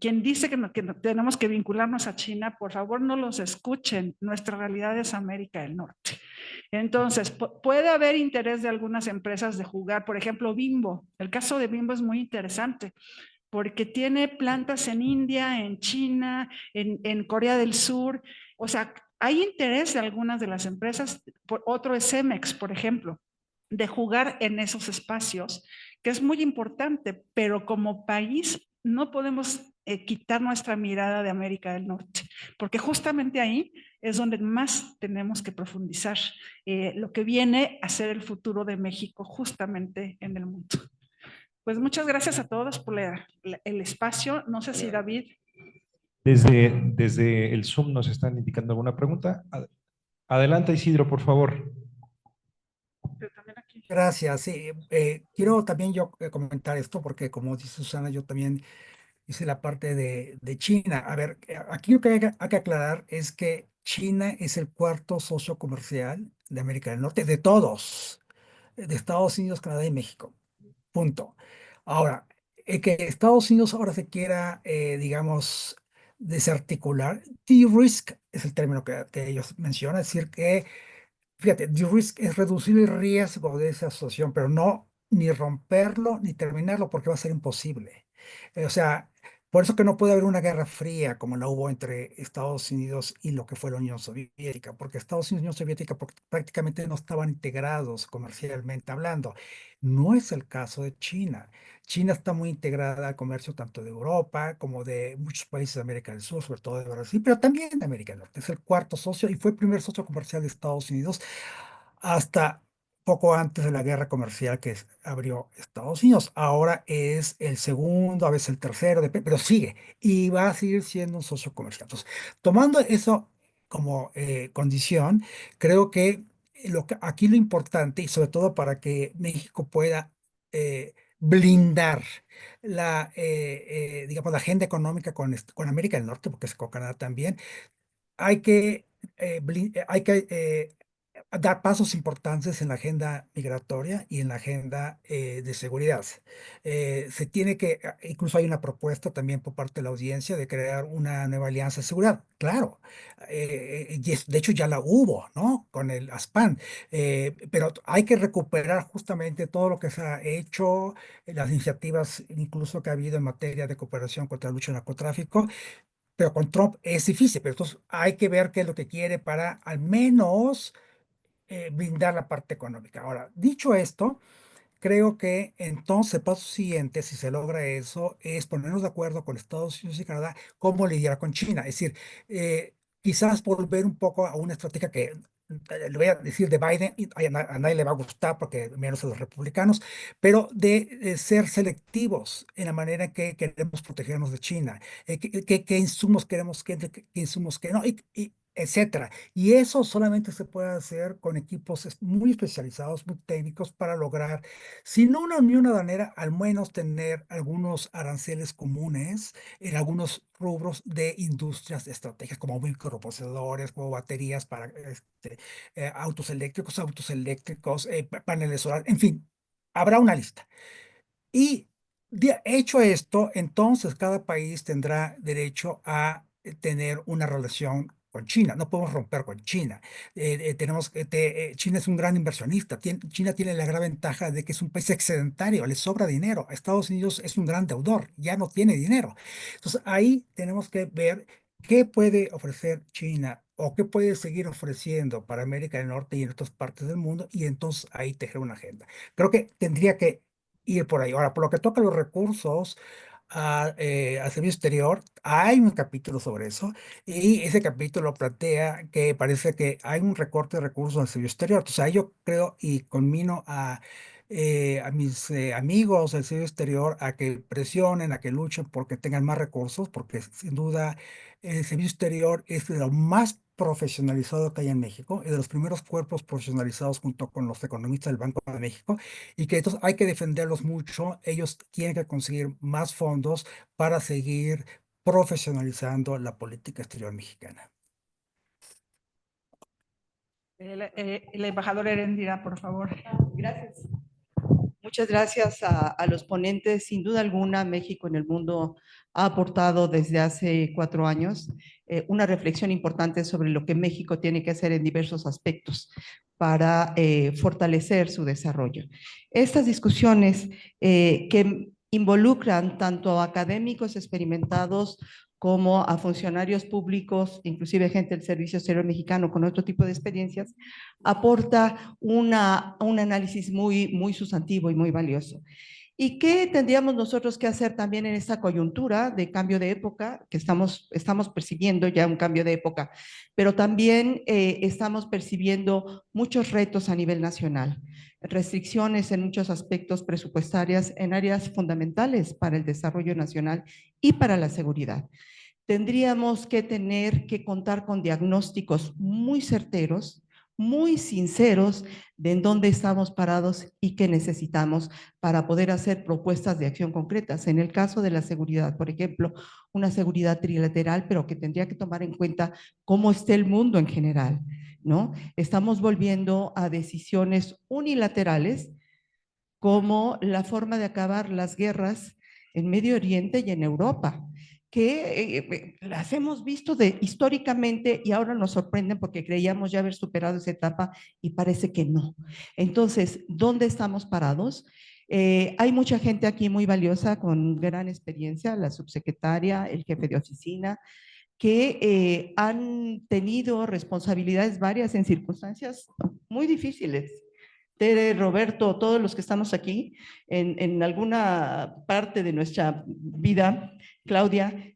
quien dice que tenemos que vincularnos a China, por favor no los escuchen, nuestra realidad es América del Norte. Entonces, puede haber interés de algunas empresas de jugar, por ejemplo, Bimbo. El caso de Bimbo es muy interesante porque tiene plantas en India, en China, en Corea del Sur. O sea, hay interés de algunas de las empresas, otro es Cemex, por ejemplo, de jugar en esos espacios, que es muy importante, pero como país no podemos quitar nuestra mirada de América del Norte, porque justamente ahí es donde más tenemos que profundizar lo que viene a ser el futuro de México justamente en el mundo. Pues muchas gracias a todos por el espacio. No sé si David. Desde el Zoom nos están indicando alguna pregunta. Adelante, Isidro, por favor. Gracias. Sí, quiero también yo comentar esto porque como dice Susana, yo también hice la parte de China. A ver, aquí lo que hay que aclarar es que China es el cuarto socio comercial de América del Norte, de todos, de Estados Unidos, Canadá y México. Punto. Ahora, que Estados Unidos ahora se quiera, digamos, desarticular, de-risk es el término que ellos mencionan, es decir, que, fíjate, de-risk es reducir el riesgo de esa asociación, pero no ni romperlo ni terminarlo porque va a ser imposible. O sea, por eso que no puede haber una guerra fría como la hubo entre Estados Unidos y lo que fue la Unión Soviética, porque Estados Unidos y la Unión Soviética prácticamente no estaban integrados comercialmente hablando. No es el caso de China. China está muy integrada al comercio tanto de Europa como de muchos países de América del Sur, sobre todo de Brasil, pero también de América del Norte. Es el cuarto socio y fue el primer socio comercial de Estados Unidos hasta poco antes de la guerra comercial que abrió Estados Unidos. Ahora es el segundo, a veces el tercero, pero sigue y va a seguir siendo un socio comercial. Entonces, tomando eso como condición, creo que, aquí lo importante, y sobre todo para que México pueda blindar digamos, la agenda económica con América del Norte, porque es con Canadá también, hay que, dar pasos importantes en la agenda migratoria y en la agenda de seguridad. Se tiene que, incluso hay una propuesta también por parte de la audiencia de crear una nueva alianza de seguridad. Claro, de hecho ya la hubo, ¿no? Con el ASPAN, pero hay que recuperar justamente todo lo que se ha hecho, las iniciativas incluso que ha habido en materia de cooperación contra la lucha al narcotráfico, pero con Trump es difícil, pero entonces hay que ver qué es lo que quiere para al menos blindar la parte económica. Ahora, dicho esto, creo que entonces el paso siguiente, si se logra eso, es ponernos de acuerdo con Estados Unidos y Canadá cómo lidiar con China. Es decir, quizás volver un poco a una estrategia que le voy a decir de Biden, y a nadie le va a gustar porque menos a los republicanos, pero de ser selectivos en la manera en que queremos protegernos de China, qué insumos queremos, qué insumos que no, etcétera. Y eso solamente se puede hacer con equipos muy especializados, muy técnicos, para lograr, si no una unión aduanera, al menos tener algunos aranceles comunes en algunos rubros de industrias estratégicas, como microprocesadores, como baterías para autos eléctricos, paneles solares, en fin, habrá una lista. Y hecho esto, entonces cada país tendrá derecho a tener una relación con China. No podemos romper con China. China es un gran inversionista. China tiene la gran ventaja de que es un país excedentario, le sobra dinero. Estados Unidos es un gran deudor, ya no tiene dinero. Entonces ahí tenemos que ver qué puede ofrecer China o qué puede seguir ofreciendo para América del Norte y en otras partes del mundo, y entonces ahí tejer una agenda. Creo que tendría que ir por ahí. Ahora, por lo que toca a los recursos al servicio exterior, hay un capítulo sobre eso, y ese capítulo plantea que parece que hay un recorte de recursos al servicio exterior. O sea, yo creo y conmino a mis amigos del servicio exterior a que presionen, a que luchen porque tengan más recursos, porque sin duda el servicio exterior es de lo más profesionalizado que hay en México, es de los primeros cuerpos profesionalizados junto con los economistas del Banco de México, y que entonces hay que defenderlos mucho. Ellos tienen que conseguir más fondos para seguir profesionalizando la política exterior mexicana. El embajador Erendira, por favor. Gracias. Muchas gracias a los ponentes. Sin duda alguna, México en el mundo ha aportado desde hace 4 años una reflexión importante sobre lo que México tiene que hacer en diversos aspectos para fortalecer su desarrollo. Estas discusiones que involucran tanto a académicos experimentados como a funcionarios públicos, inclusive gente del Servicio Exterior Mexicano con otro tipo de experiencias, aporta un análisis muy sustantivo y muy valioso. ¿Y qué tendríamos nosotros que hacer también en esta coyuntura de cambio de época, que estamos percibiendo ya un cambio de época, pero también estamos percibiendo muchos retos a nivel nacional, restricciones en muchos aspectos presupuestarias en áreas fundamentales para el desarrollo nacional y para la seguridad? Tendríamos que tener que contar con diagnósticos muy certeros, muy sinceros de en dónde estamos parados y qué necesitamos para poder hacer propuestas de acción concretas. En el caso de la seguridad, por ejemplo, una seguridad trilateral, pero que tendría que tomar en cuenta cómo está el mundo en general, ¿no? Estamos volviendo a decisiones unilaterales como la forma de acabar las guerras en Medio Oriente y en Europa, que las hemos visto históricamente y ahora nos sorprenden porque creíamos ya haber superado esa etapa y parece que no. Entonces, ¿dónde estamos parados? Hay mucha gente aquí muy valiosa con gran experiencia, la subsecretaria, el jefe de oficina, que han tenido responsabilidades varias en circunstancias muy difíciles. Tere, Roberto, todos los que estamos aquí, en alguna parte de nuestra vida, Claudia,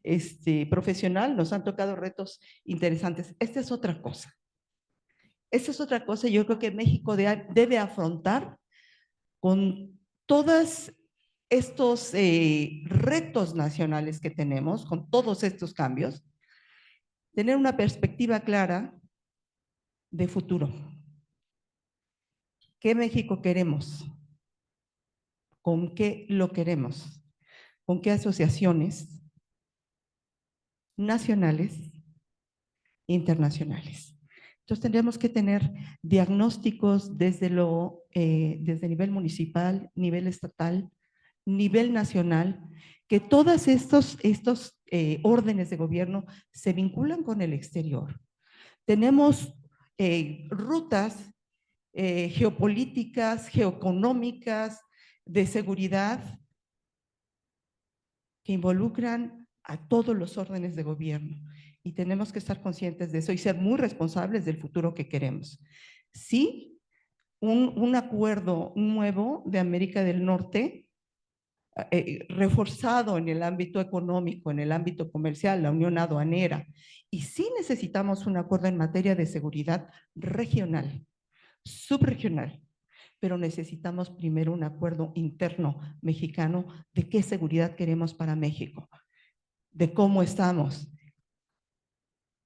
profesional, nos han tocado retos interesantes. Esta es otra cosa. Esta es otra cosa. Yo creo que México debe afrontar con todos estos retos nacionales que tenemos, con todos estos cambios, tener una perspectiva clara de futuro. ¿Qué México queremos? ¿Con qué lo queremos? ¿Con qué asociaciones nacionales e internacionales? Entonces tendríamos que tener diagnósticos desde nivel municipal, nivel estatal, nivel nacional, que todas estos órdenes de gobierno se vinculan con el exterior. Tenemos rutas geopolíticas, geoeconómicas, de seguridad, que involucran a todos los órdenes de gobierno. Y tenemos que estar conscientes de eso y ser muy responsables del futuro que queremos. Sí, un acuerdo nuevo de América del Norte, reforzado en el ámbito económico, en el ámbito comercial, la unión aduanera, y sí necesitamos un acuerdo en materia de seguridad regional, subregional, pero necesitamos primero un acuerdo interno mexicano de qué seguridad queremos para México, de cómo estamos,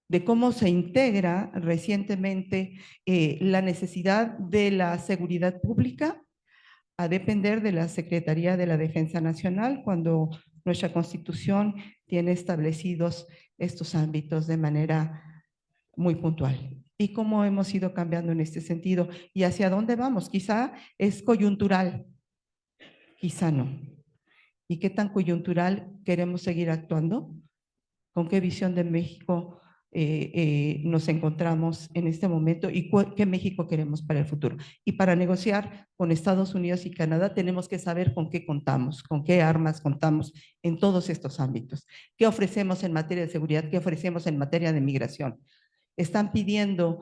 de cómo se integra recientemente la necesidad de la seguridad pública a depender de la Secretaría de la Defensa Nacional, cuando nuestra Constitución tiene establecidos estos ámbitos de manera muy puntual. Y cómo hemos ido cambiando en este sentido y hacia dónde vamos. Quizá es coyuntural, quizá no. ¿Y qué tan coyuntural queremos seguir actuando? ¿Con qué visión de México nos encontramos en este momento y qué México queremos para el futuro? Y para negociar con Estados Unidos y Canadá tenemos que saber con qué contamos, con qué armas contamos en todos estos ámbitos. ¿Qué ofrecemos en materia de seguridad? ¿Qué ofrecemos en materia de migración? están pidiendo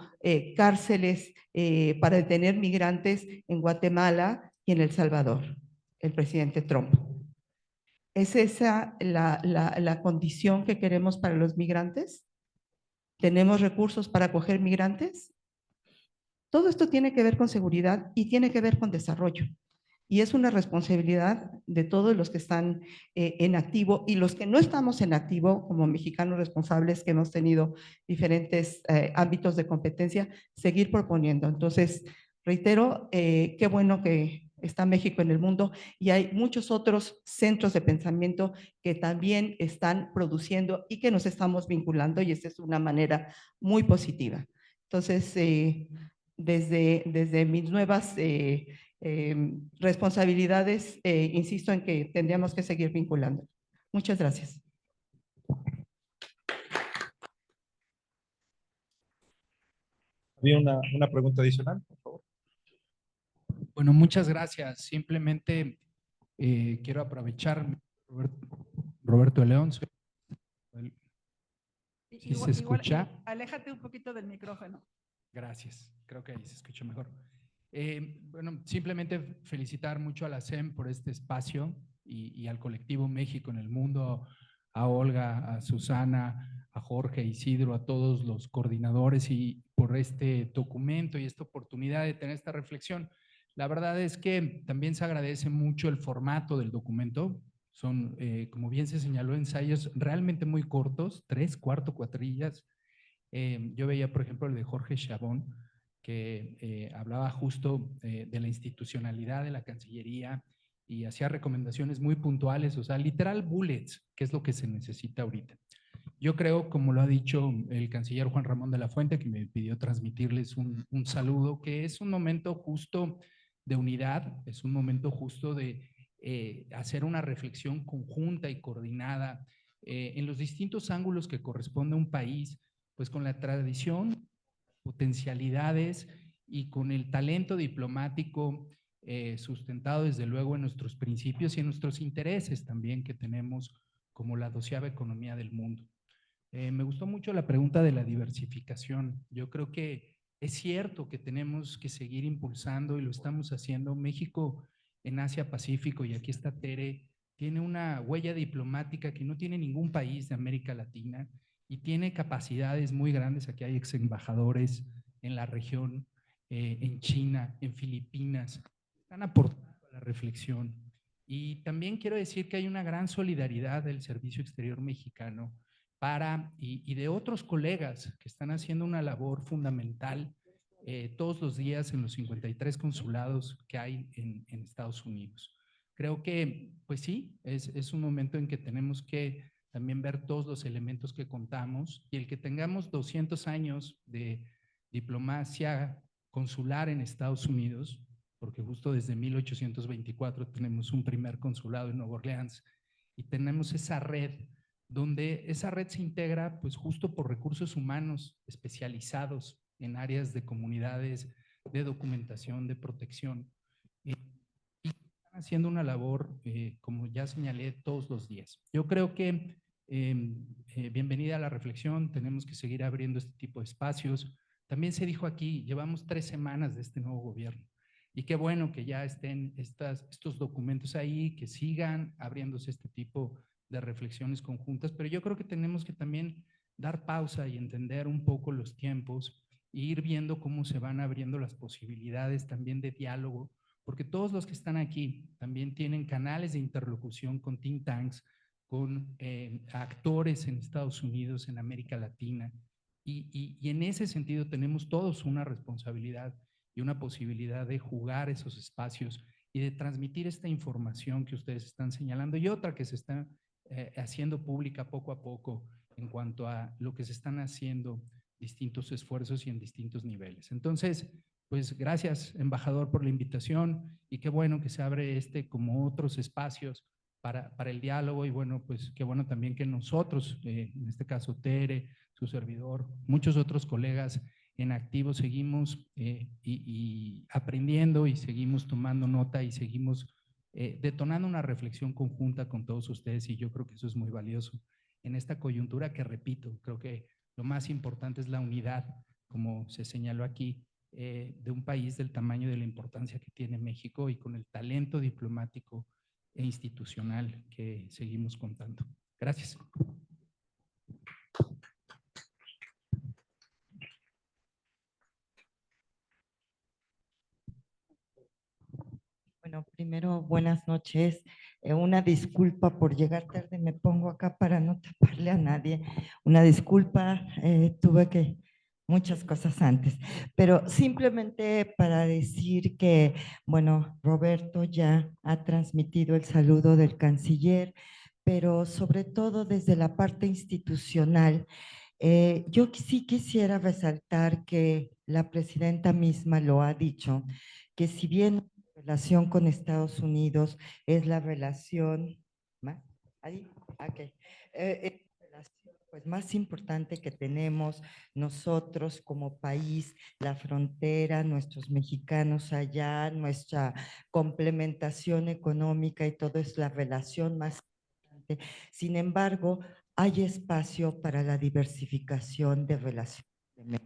cárceles para detener migrantes en Guatemala y en El Salvador, el presidente Trump. ¿Es esa la condición que queremos para los migrantes? ¿Tenemos recursos para acoger migrantes? Todo esto tiene que ver con seguridad y tiene que ver con desarrollo. Y es una responsabilidad de todos los que están en activo y los que no estamos en activo, como mexicanos responsables que hemos tenido diferentes ámbitos de competencia, seguir proponiendo. Entonces, reitero, qué bueno que está México en el mundo y hay muchos otros centros de pensamiento que también están produciendo y que nos estamos vinculando, y esta es una manera muy positiva. Entonces, desde mis nuevas responsabilidades, insisto en que tendríamos que seguir vinculando. Muchas gracias. Había una pregunta adicional, por favor. Bueno, muchas gracias. Simplemente quiero aprovechar, Roberto de León. ¿Sí se escucha? Aléjate un poquito del micrófono. Gracias, creo que ahí se escucha mejor. Bueno, simplemente felicitar mucho a la SEM por este espacio y al colectivo México en el Mundo, a Olga, a Susana, a Jorge, a Isidro, a todos los coordinadores y por este documento y esta oportunidad de tener esta reflexión. La verdad es que también se agradece mucho el formato del documento. Son, como bien se señaló, ensayos realmente muy cortos, 3, 4 cuatrillas. Yo veía, por ejemplo, el de Jorge Chabón, que hablaba justo de la institucionalidad de la Cancillería y hacía recomendaciones muy puntuales, o sea, literal bullets, que es lo que se necesita ahorita. Yo creo, como lo ha dicho el canciller Juan Ramón de la Fuente, que me pidió transmitirles un saludo, que es un momento justo de unidad, es un momento justo de hacer una reflexión conjunta y coordinada en los distintos ángulos que corresponde a un país, pues con la tradición, potencialidades y con el talento diplomático sustentado desde luego en nuestros principios y en nuestros intereses también que tenemos como la 12ª economía del mundo. Me gustó mucho la pregunta de la diversificación. Yo creo que es cierto que tenemos que seguir impulsando y lo estamos haciendo. México en Asia-Pacífico, y aquí está Tere, tiene una huella diplomática que no tiene ningún país de América Latina y tiene capacidades muy grandes. Aquí hay ex embajadores en la región, en China, en Filipinas, están aportando a la reflexión. Y también quiero decir que hay una gran solidaridad del Servicio Exterior Mexicano y de otros colegas que están haciendo una labor fundamental todos los días en los 53 consulados que hay en Estados Unidos. Creo que, pues sí, es un momento en que tenemos que también ver todos los elementos que contamos y el que tengamos 200 años de diplomacia consular en Estados Unidos, porque justo desde 1824 tenemos un primer consulado en Nueva Orleans y tenemos esa red donde esa red se integra pues justo por recursos humanos especializados en áreas de comunidades, de documentación, de protección. Y están haciendo una labor, como ya señalé, todos los días. Yo creo que bienvenida a la reflexión, tenemos que seguir abriendo este tipo de espacios. También se dijo aquí, llevamos 3 semanas de este nuevo gobierno. Y qué bueno que ya estén estos documentos ahí, que sigan abriéndose este tipo de reflexiones conjuntas, pero yo creo que tenemos que también dar pausa y entender un poco los tiempos e ir viendo cómo se van abriendo las posibilidades también de diálogo, porque todos los que están aquí también tienen canales de interlocución con think tanks, con actores en Estados Unidos, en América Latina, y en ese sentido tenemos todos una responsabilidad y una posibilidad de jugar esos espacios y de transmitir esta información que ustedes están señalando y otra que se está haciendo pública poco a poco en cuanto a lo que se están haciendo distintos esfuerzos y en distintos niveles. Entonces, pues gracias, embajador, por la invitación y qué bueno que se abre como otros espacios para el diálogo y bueno, pues qué bueno también que nosotros, en este caso Tere, su servidor, muchos otros colegas en activo seguimos y aprendiendo y seguimos tomando nota y seguimos detonando una reflexión conjunta con todos ustedes y yo creo que eso es muy valioso en esta coyuntura que repito, creo que lo más importante es la unidad, como se señaló aquí, de un país del tamaño y de la importancia que tiene México y con el talento diplomático e institucional que seguimos contando. Gracias. Bueno, primero, buenas noches. Una disculpa por llegar tarde, me pongo acá para no taparle a nadie. Una disculpa, tuve muchas cosas antes, pero simplemente para decir que, bueno, Roberto ya ha transmitido el saludo del canciller, pero sobre todo desde la parte institucional, yo sí quisiera resaltar que la presidenta misma lo ha dicho, que si bien la relación con Estados Unidos es la relación más, ahí, okay, es la relación pues, más importante que tenemos nosotros como país, la frontera, nuestros mexicanos allá, nuestra complementación económica y todo es la relación más importante. Sin embargo, hay espacio para la diversificación de relaciones.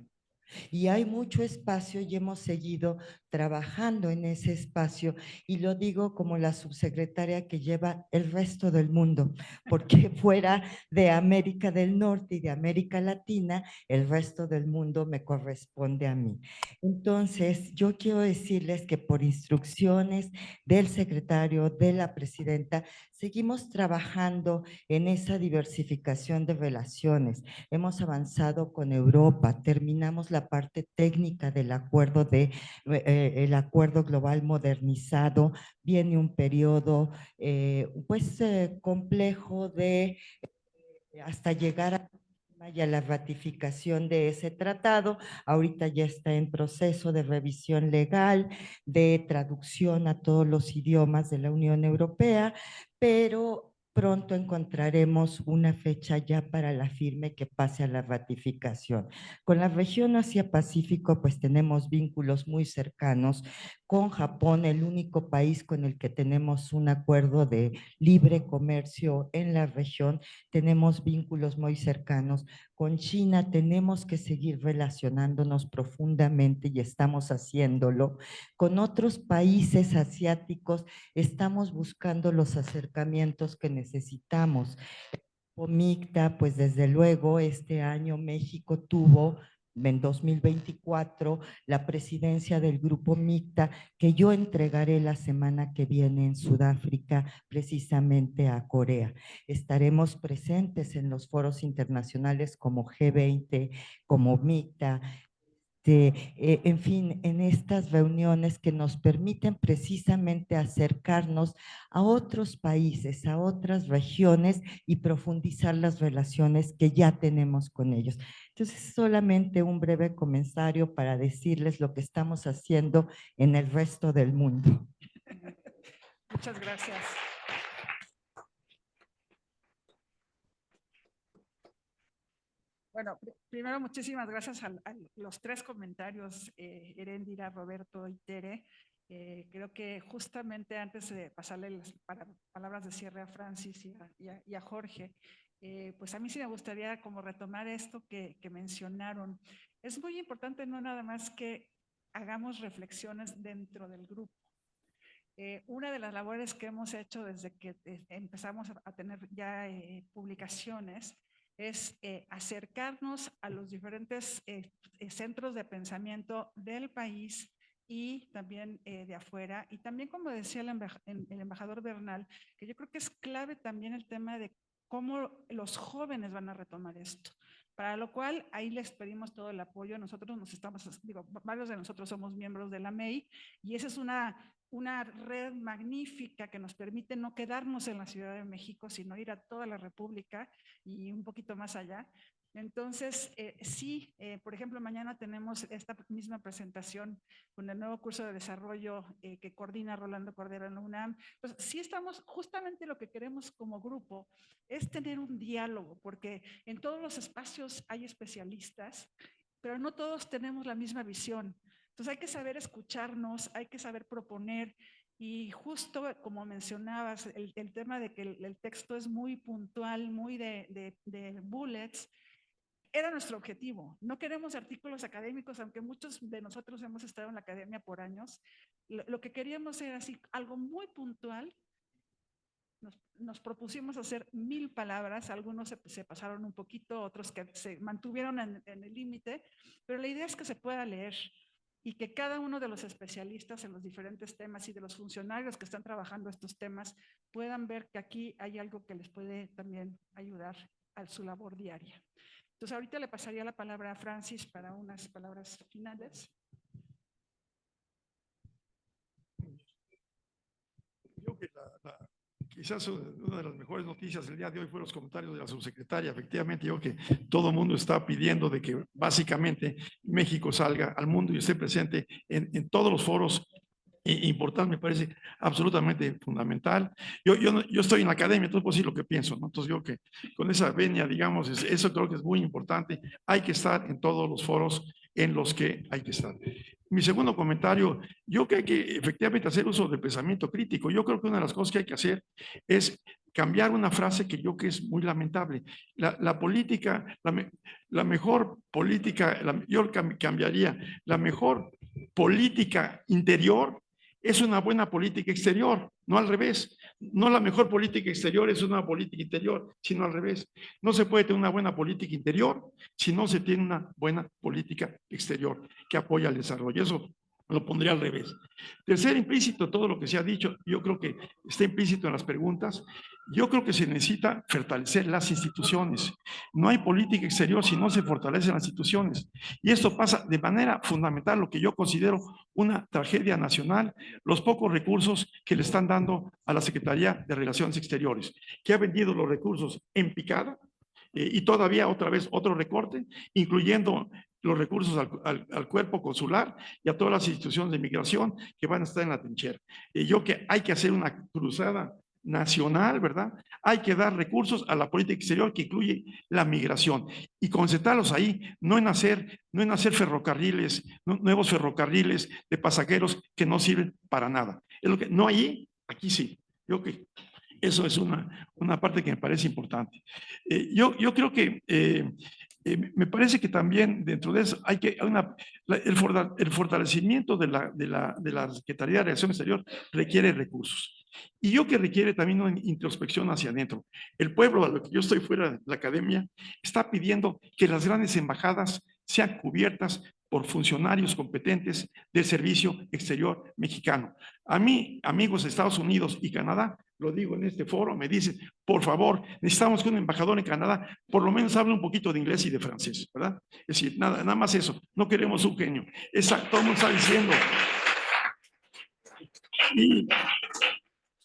Y hay mucho espacio y hemos seguido trabajando en ese espacio y lo digo como la subsecretaria que lleva el resto del mundo, porque fuera de América del Norte y de América Latina, el resto del mundo me corresponde a mí. Entonces, yo quiero decirles que por instrucciones del secretario, de la presidenta, seguimos trabajando en esa diversificación de relaciones. Hemos avanzado con Europa, terminamos la parte técnica del acuerdo el acuerdo global modernizado, viene un periodo complejo de hasta llegar a la ratificación de ese tratado. Ahorita ya está en proceso de revisión legal, de traducción a todos los idiomas de la Unión Europea, pero pronto encontraremos una fecha ya para la firme que pase a la ratificación. Con la región Asia-Pacífico, pues tenemos vínculos muy cercanos. Con Japón, el único país con el que tenemos un acuerdo de libre comercio en la región, tenemos vínculos muy cercanos. Con China tenemos que seguir relacionándonos profundamente y estamos haciéndolo. Con otros países asiáticos estamos buscando los acercamientos que necesitamos. MICTA, pues desde luego este año México tuvo en 2024 la presidencia del grupo MICTA que yo entregaré la semana que viene en Sudáfrica, precisamente a Corea. Estaremos presentes en los foros internacionales como G20, como MICTA, en fin, en estas reuniones que nos permiten precisamente acercarnos a otros países, a otras regiones y profundizar las relaciones que ya tenemos con ellos. Entonces, solamente un breve comentario para decirles lo que estamos haciendo en el resto del mundo. Muchas gracias. Bueno, primero muchísimas gracias a los tres comentarios, Eréndira, Roberto y Tere. Creo que justamente antes de pasarle las palabras de cierre a Francis y a Jorge, pues a mí sí me gustaría como retomar esto que mencionaron. Es muy importante no nada más que hagamos reflexiones dentro del grupo. Una de las labores que hemos hecho desde que empezamos a tener ya publicaciones es acercarnos a los diferentes centros de pensamiento del país y también de afuera. Y también, como decía el embajador Bernal, que yo creo que es clave también el tema de cómo los jóvenes van a retomar esto. Para lo cual, ahí les pedimos todo el apoyo. Nosotros varios de nosotros somos miembros de la MEI y esa es una red magnífica que nos permite no quedarnos en la Ciudad de México, sino ir a toda la República y un poquito más allá. Entonces, sí, por ejemplo, mañana tenemos esta misma presentación con el nuevo curso de desarrollo que coordina Rolando Cordero en la UNAM. Pues sí estamos, justamente lo que queremos como grupo es tener un diálogo, porque en todos los espacios hay especialistas, pero no todos tenemos la misma visión. Entonces hay que saber escucharnos, hay que saber proponer y justo como mencionabas, el tema de que el texto es muy puntual, muy de bullets, era nuestro objetivo. No queremos artículos académicos, aunque muchos de nosotros hemos estado en la academia por años. Lo que queríamos era así, algo muy puntual. Nos propusimos hacer 1000 palabras, algunos se pasaron un poquito, otros que se mantuvieron en el límite, pero la idea es que se pueda leer y que cada uno de los especialistas en los diferentes temas y de los funcionarios que están trabajando estos temas puedan ver que aquí hay algo que les puede también ayudar a su labor diaria. Entonces ahorita le pasaría la palabra a Francis para unas palabras finales. Yo que quizás una de las mejores noticias del día de hoy fue los comentarios de la subsecretaria. Efectivamente, yo que todo el mundo está pidiendo de que básicamente México salga al mundo y esté presente en todos los foros importantes, me parece absolutamente fundamental. Yo estoy en la academia, entonces puedo decir lo que pienso, ¿no? Entonces yo que con esa venia, digamos, eso creo que es muy importante. Hay que estar en todos los foros en los que hay que estar. Mi segundo comentario, yo creo que hay que efectivamente hacer uso del pensamiento crítico. Yo creo que una de las cosas que hay que hacer es cambiar una frase que yo creo que es muy lamentable. La política, la mejor política, yo cambiaría, la mejor política interior es una buena política exterior, no al revés. No la mejor política exterior es una política interior, sino al revés. No se puede tener una buena política interior si no se tiene una buena política exterior que apoya el desarrollo. Eso lo pondría al revés. Tercer implícito, todo lo que se ha dicho, yo creo que está implícito en las preguntas. Yo creo que se necesita fortalecer las instituciones. No hay política exterior si no se fortalecen las instituciones. Y esto pasa de manera fundamental, lo que yo considero una tragedia nacional, los pocos recursos que le están dando a la Secretaría de Relaciones Exteriores, que ha vendido los recursos en picada y todavía otra vez otro recorte, incluyendo los recursos al cuerpo consular y a todas las instituciones de migración que van a estar en la trinchera. Yo que hay que hacer una cruzada nacional, ¿verdad? Hay que dar recursos a la política exterior que incluye la migración y concentrarlos ahí, no en hacer ferrocarriles, nuevos ferrocarriles de pasajeros que no sirven para nada. Es lo que no allí, aquí sí. Yo que eso es una parte que me parece importante. Yo creo que me parece que también dentro de eso hay que el fortalecimiento de la Secretaría de Relaciones Exteriores requiere recursos. Y yo que requiere también una introspección hacia adentro. El pueblo, a lo que yo estoy fuera de la academia, está pidiendo que las grandes embajadas sean cubiertas por funcionarios competentes del Servicio Exterior Mexicano. A mí, amigos de Estados Unidos y Canadá, lo digo en este foro, me dicen, por favor, necesitamos que un embajador en Canadá por lo menos hable un poquito de inglés y de francés, ¿verdad? Es decir, nada más eso, no queremos un genio. Todo el mundo está diciendo.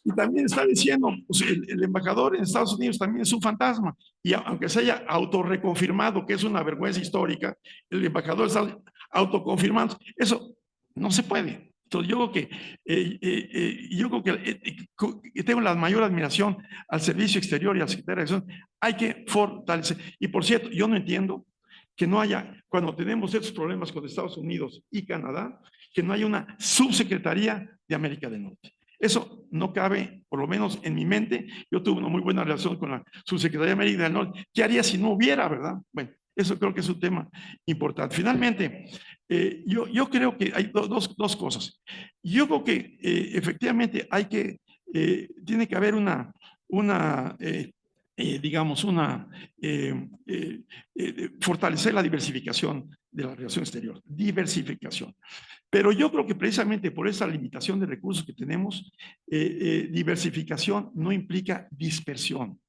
Y también está diciendo, pues el embajador en Estados Unidos también es un fantasma. Y aunque se haya autorreconfirmado que es una vergüenza histórica, el embajador está autoconfirmando. Eso no se puede. Entonces yo creo que tengo la mayor admiración al Servicio Exterior y al Secretario de Relaciones. Hay que fortalecer. Y por cierto, yo no entiendo que no haya, cuando tenemos estos problemas con Estados Unidos y Canadá, que no haya una subsecretaría de América del Norte. Eso no cabe, por lo menos en mi mente. Yo tuve una muy buena relación con la subsecretaría de América del Norte. ¿Qué haría si no hubiera, verdad? Bueno, eso creo que es un tema importante. Finalmente, yo creo que hay dos cosas. Yo creo que efectivamente tiene que haber fortalecer la diversificación de la relación exterior, diversificación. Pero yo creo que precisamente por esa limitación de recursos que tenemos, diversificación no implica dispersión.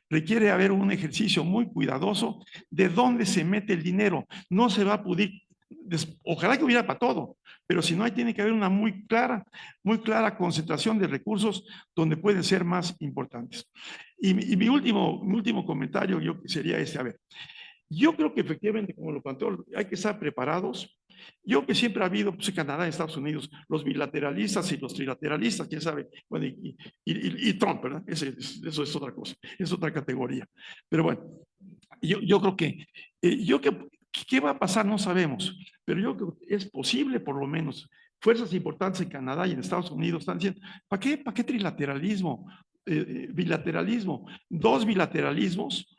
Requiere haber un ejercicio muy cuidadoso de dónde se mete el dinero. No se va a poder, ojalá que hubiera para todo, pero si no hay, tiene que haber una muy clara concentración de recursos donde pueden ser más importantes. Y mi último comentario sería a ver, yo creo que efectivamente, como lo planteó, hay que estar preparados. Yo que siempre ha habido, pues, en Canadá y Estados Unidos, los bilateralistas y los trilateralistas, quién sabe, bueno, y Trump, ¿verdad? Eso es otra cosa, es otra categoría. Pero bueno, yo creo que, ¿qué va a pasar? No sabemos, pero yo creo que es posible, por lo menos, fuerzas importantes en Canadá y en Estados Unidos están diciendo, ¿para qué trilateralismo? Bilateralismo, dos bilateralismos,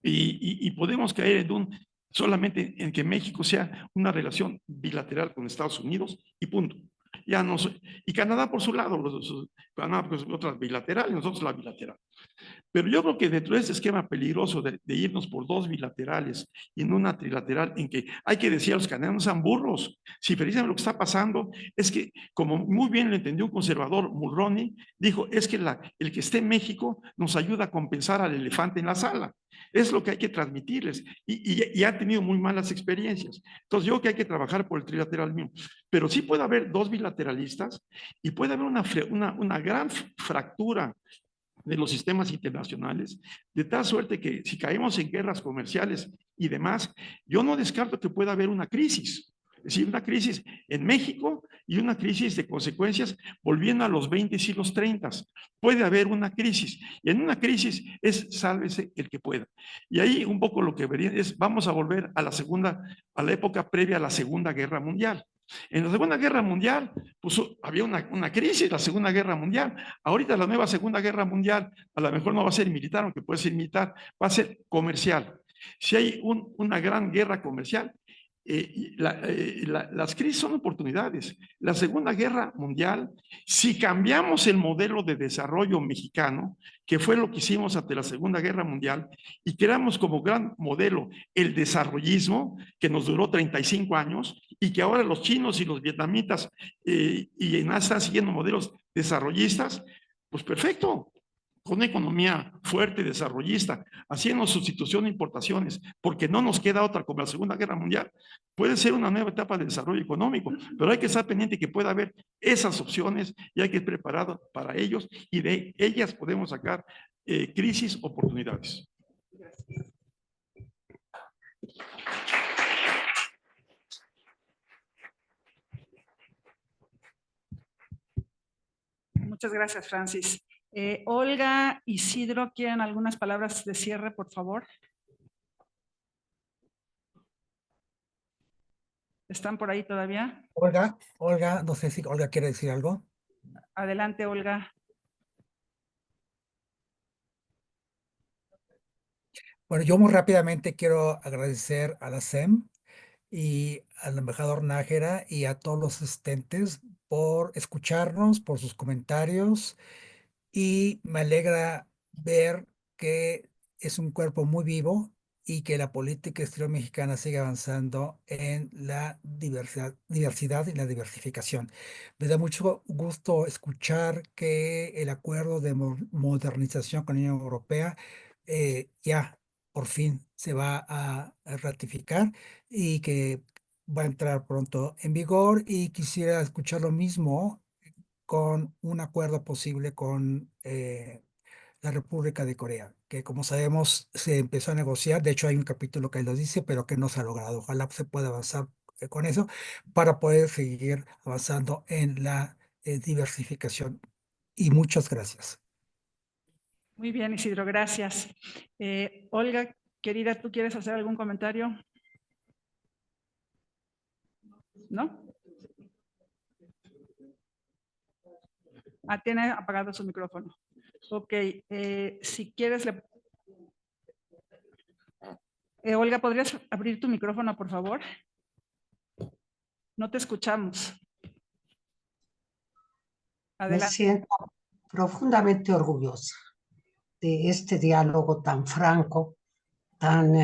y podemos caer solamente en que México sea una relación bilateral con Estados Unidos y punto. Ya no y Canadá por su lado, Canadá pues, otra bilateral y nosotros la bilateral. Pero yo creo que dentro de este esquema peligroso de irnos por dos bilaterales y en una trilateral, en que hay que decir a los canadienses, no sean burros. Si precisamente lo que está pasando es que, como muy bien lo entendió un conservador, Mulroney, dijo, es que el que esté en México nos ayuda a compensar al elefante en la sala. Es lo que hay que transmitirles y ha tenido muy malas experiencias. Entonces yo creo que hay que trabajar por el trilateral mismo. Pero sí puede haber dos bilateralistas y puede haber una gran fractura de los sistemas internacionales, de tal suerte que si caemos en guerras comerciales y demás, yo no descarto que pueda haber una crisis, es decir, una crisis en México y una crisis de consecuencias volviendo a los 20 y los 30. Puede haber una crisis, y en una crisis es sálvese el que pueda. Y ahí un poco lo que vería es, vamos a volver a la época previa a la Segunda Guerra Mundial. En la Segunda Guerra Mundial, pues había una crisis, la Segunda Guerra Mundial. Ahorita la nueva Segunda Guerra Mundial, a lo mejor no va a ser militar, aunque puede ser militar, va a ser comercial. Si hay una gran guerra comercial, las crisis son oportunidades. La Segunda Guerra Mundial, si cambiamos el modelo de desarrollo mexicano, que fue lo que hicimos ante la Segunda Guerra Mundial, y creamos como gran modelo el desarrollismo, que nos duró 35 años, y que ahora los chinos y los vietnamitas y en Asia están siguiendo modelos desarrollistas, pues perfecto. Con una economía fuerte, desarrollista, haciendo sustitución de importaciones, porque no nos queda otra como la Segunda Guerra Mundial. Puede ser una nueva etapa de desarrollo económico, pero hay que estar pendiente que pueda haber esas opciones y hay que estar preparado para ellos y de ellas podemos sacar crisis, oportunidades. Muchas gracias, Francis. Olga, Isidro, ¿quieren algunas palabras de cierre, por favor? ¿Están por ahí todavía? Olga, no sé si Olga quiere decir algo. Adelante, Olga. Bueno, yo muy rápidamente quiero agradecer a la SEM y al embajador Nájera y a todos los asistentes por escucharnos, por sus comentarios. Y me alegra ver que es un cuerpo muy vivo y que la política exterior mexicana sigue avanzando en la diversidad y la diversificación. Me da mucho gusto escuchar que el acuerdo de modernización con la Unión Europea ya por fin se va a ratificar y que va a entrar pronto en vigor, y quisiera escuchar lo mismo con un acuerdo posible con la República de Corea, que como sabemos se empezó a negociar, de hecho hay un capítulo que lo dice, pero que no se ha logrado. Ojalá se pueda avanzar con eso para poder seguir avanzando en la diversificación. Y muchas gracias. Muy bien, Isidro, gracias. Olga, querida, ¿tú quieres hacer algún comentario? ¿No? Tiene apagado su micrófono. Ok, si quieres, Olga, ¿podrías abrir tu micrófono, por favor? No te escuchamos. Adelante. Me siento profundamente orgullosa de este diálogo tan franco, tan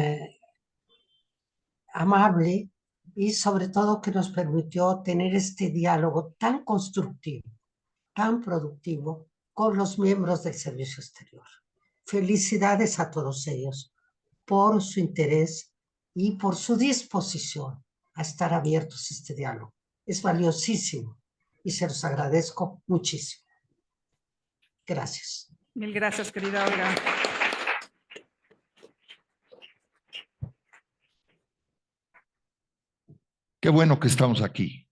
amable y sobre todo que nos permitió tener este diálogo tan constructivo, tan productivo con los miembros del Servicio Exterior. Felicidades a todos ellos por su interés y por su disposición a estar abiertos a este diálogo. Es valiosísimo y se los agradezco muchísimo. Gracias. Mil gracias, querida Olga. Qué bueno que estamos aquí.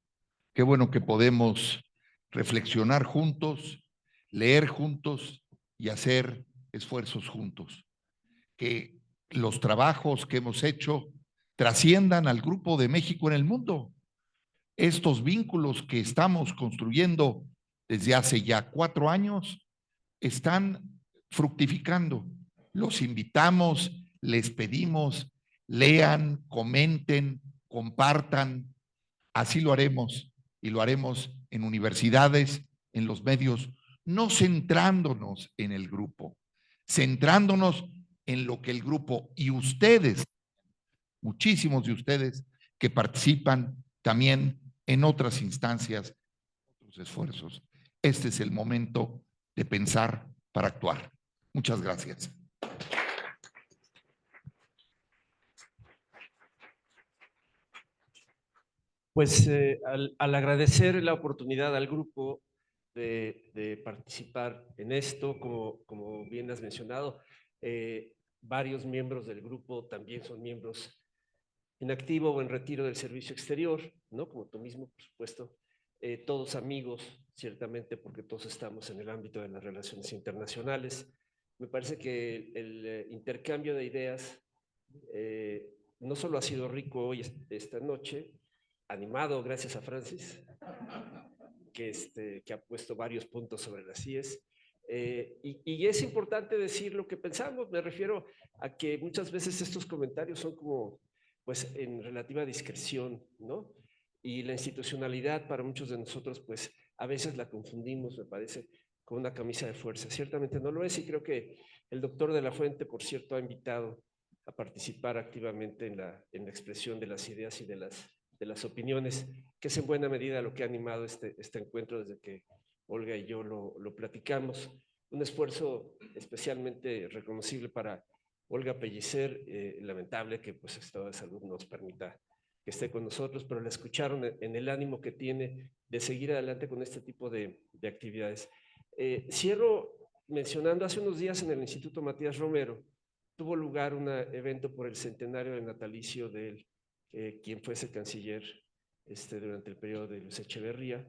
Qué bueno que podemos reflexionar juntos, leer juntos y hacer esfuerzos juntos. Que los trabajos que hemos hecho trasciendan al Grupo de México en el mundo. Estos vínculos que estamos construyendo desde hace ya 4 años están fructificando. Los invitamos, les pedimos, lean, comenten, compartan. Así lo haremos, y lo haremos en universidades, en los medios, no centrándonos en el grupo, centrándonos en lo que el grupo y ustedes, muchísimos de ustedes que participan también en otras instancias, otros esfuerzos. Este es el momento de pensar para actuar. Muchas gracias. Pues al agradecer la oportunidad al grupo de participar en esto, como bien has mencionado, varios miembros del grupo también son miembros en activo o en retiro del servicio exterior, ¿no? Como tú mismo, por supuesto. Todos amigos, ciertamente, porque todos estamos en el ámbito de las relaciones internacionales. Me parece que el intercambio de ideas no solo ha sido rico hoy, esta noche, animado gracias a Francis, que ha puesto varios puntos sobre las IES. Y es importante decir lo que pensamos. Me refiero a que muchas veces estos comentarios son como, pues, en relativa discreción, ¿no? Y la institucionalidad para muchos de nosotros, pues, a veces la confundimos, me parece, con una camisa de fuerza. Ciertamente no lo es, y creo que el doctor de la Fuente, por cierto, ha invitado a participar activamente en la expresión de las ideas y de las opiniones, que es en buena medida lo que ha animado este encuentro desde que Olga y yo lo platicamos. Un esfuerzo especialmente reconocible para Olga Pellicer, lamentable que pues el estado de salud no nos permita que esté con nosotros, pero la escucharon en el ánimo que tiene de seguir adelante con este tipo de actividades. Cierro mencionando, hace unos días en el Instituto Matías Romero tuvo lugar un evento por el centenario del natalicio de él, quien fuese canciller durante el periodo de Luis Echeverría,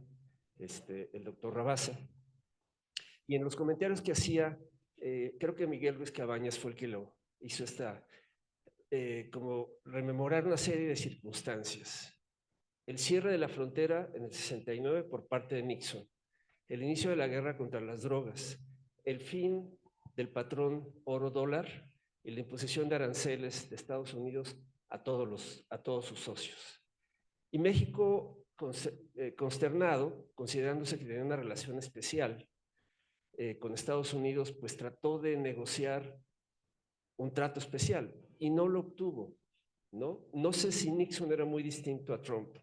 el doctor Rabasa. Y en los comentarios que hacía, creo que Miguel Ruiz Cabañas fue el que lo hizo como rememorar una serie de circunstancias. El cierre de la frontera en el 69 por parte de Nixon, el inicio de la guerra contra las drogas, el fin del patrón oro-dólar y la imposición de aranceles de Estados Unidos a todos sus socios. Y México, consternado, considerándose que tenía una relación especial con Estados Unidos, pues trató de negociar un trato especial y no lo obtuvo, ¿no? No sé si Nixon era muy distinto a Trump,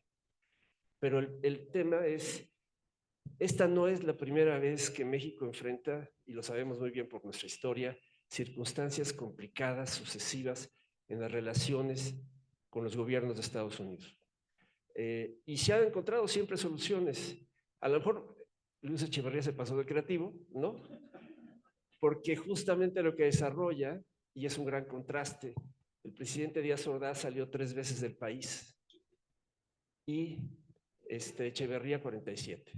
pero el tema es, esta no es la primera vez que México enfrenta, y lo sabemos muy bien por nuestra historia, circunstancias complicadas, sucesivas, en las relaciones con los gobiernos de Estados Unidos. Y se han encontrado siempre soluciones. A lo mejor Luis Echeverría se pasó de creativo, ¿no? Porque justamente lo que desarrolla, y es un gran contraste, el presidente Díaz Ordaz salió 3 veces del país y Echeverría 47.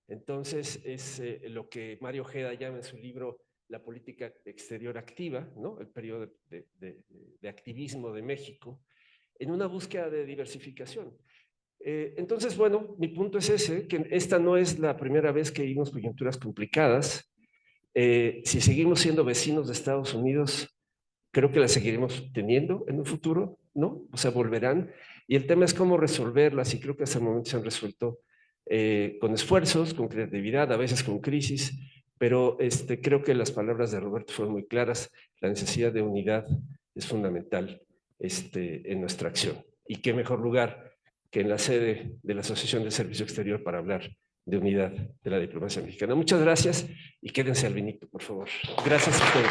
Entonces es lo que Mario Ojeda llama en su libro La política exterior activa, ¿no? El periodo de activismo de México, en una búsqueda de diversificación. Entonces, bueno, mi punto es ese, que esta no es la primera vez que vivimos coyunturas complicadas. Si seguimos siendo vecinos de Estados Unidos, creo que las seguiremos teniendo en un futuro, ¿no? O sea, volverán. Y el tema es cómo resolverlas, y creo que hasta el momento se han resuelto con esfuerzos, con creatividad, a veces con crisis, pero creo que las palabras de Roberto fueron muy claras. La necesidad de unidad es fundamental en nuestra acción. Y qué mejor lugar que en la sede de la Asociación de Servicio Exterior para hablar de unidad de la diplomacia mexicana. Muchas gracias y quédense al vinito, por favor. Gracias a todos.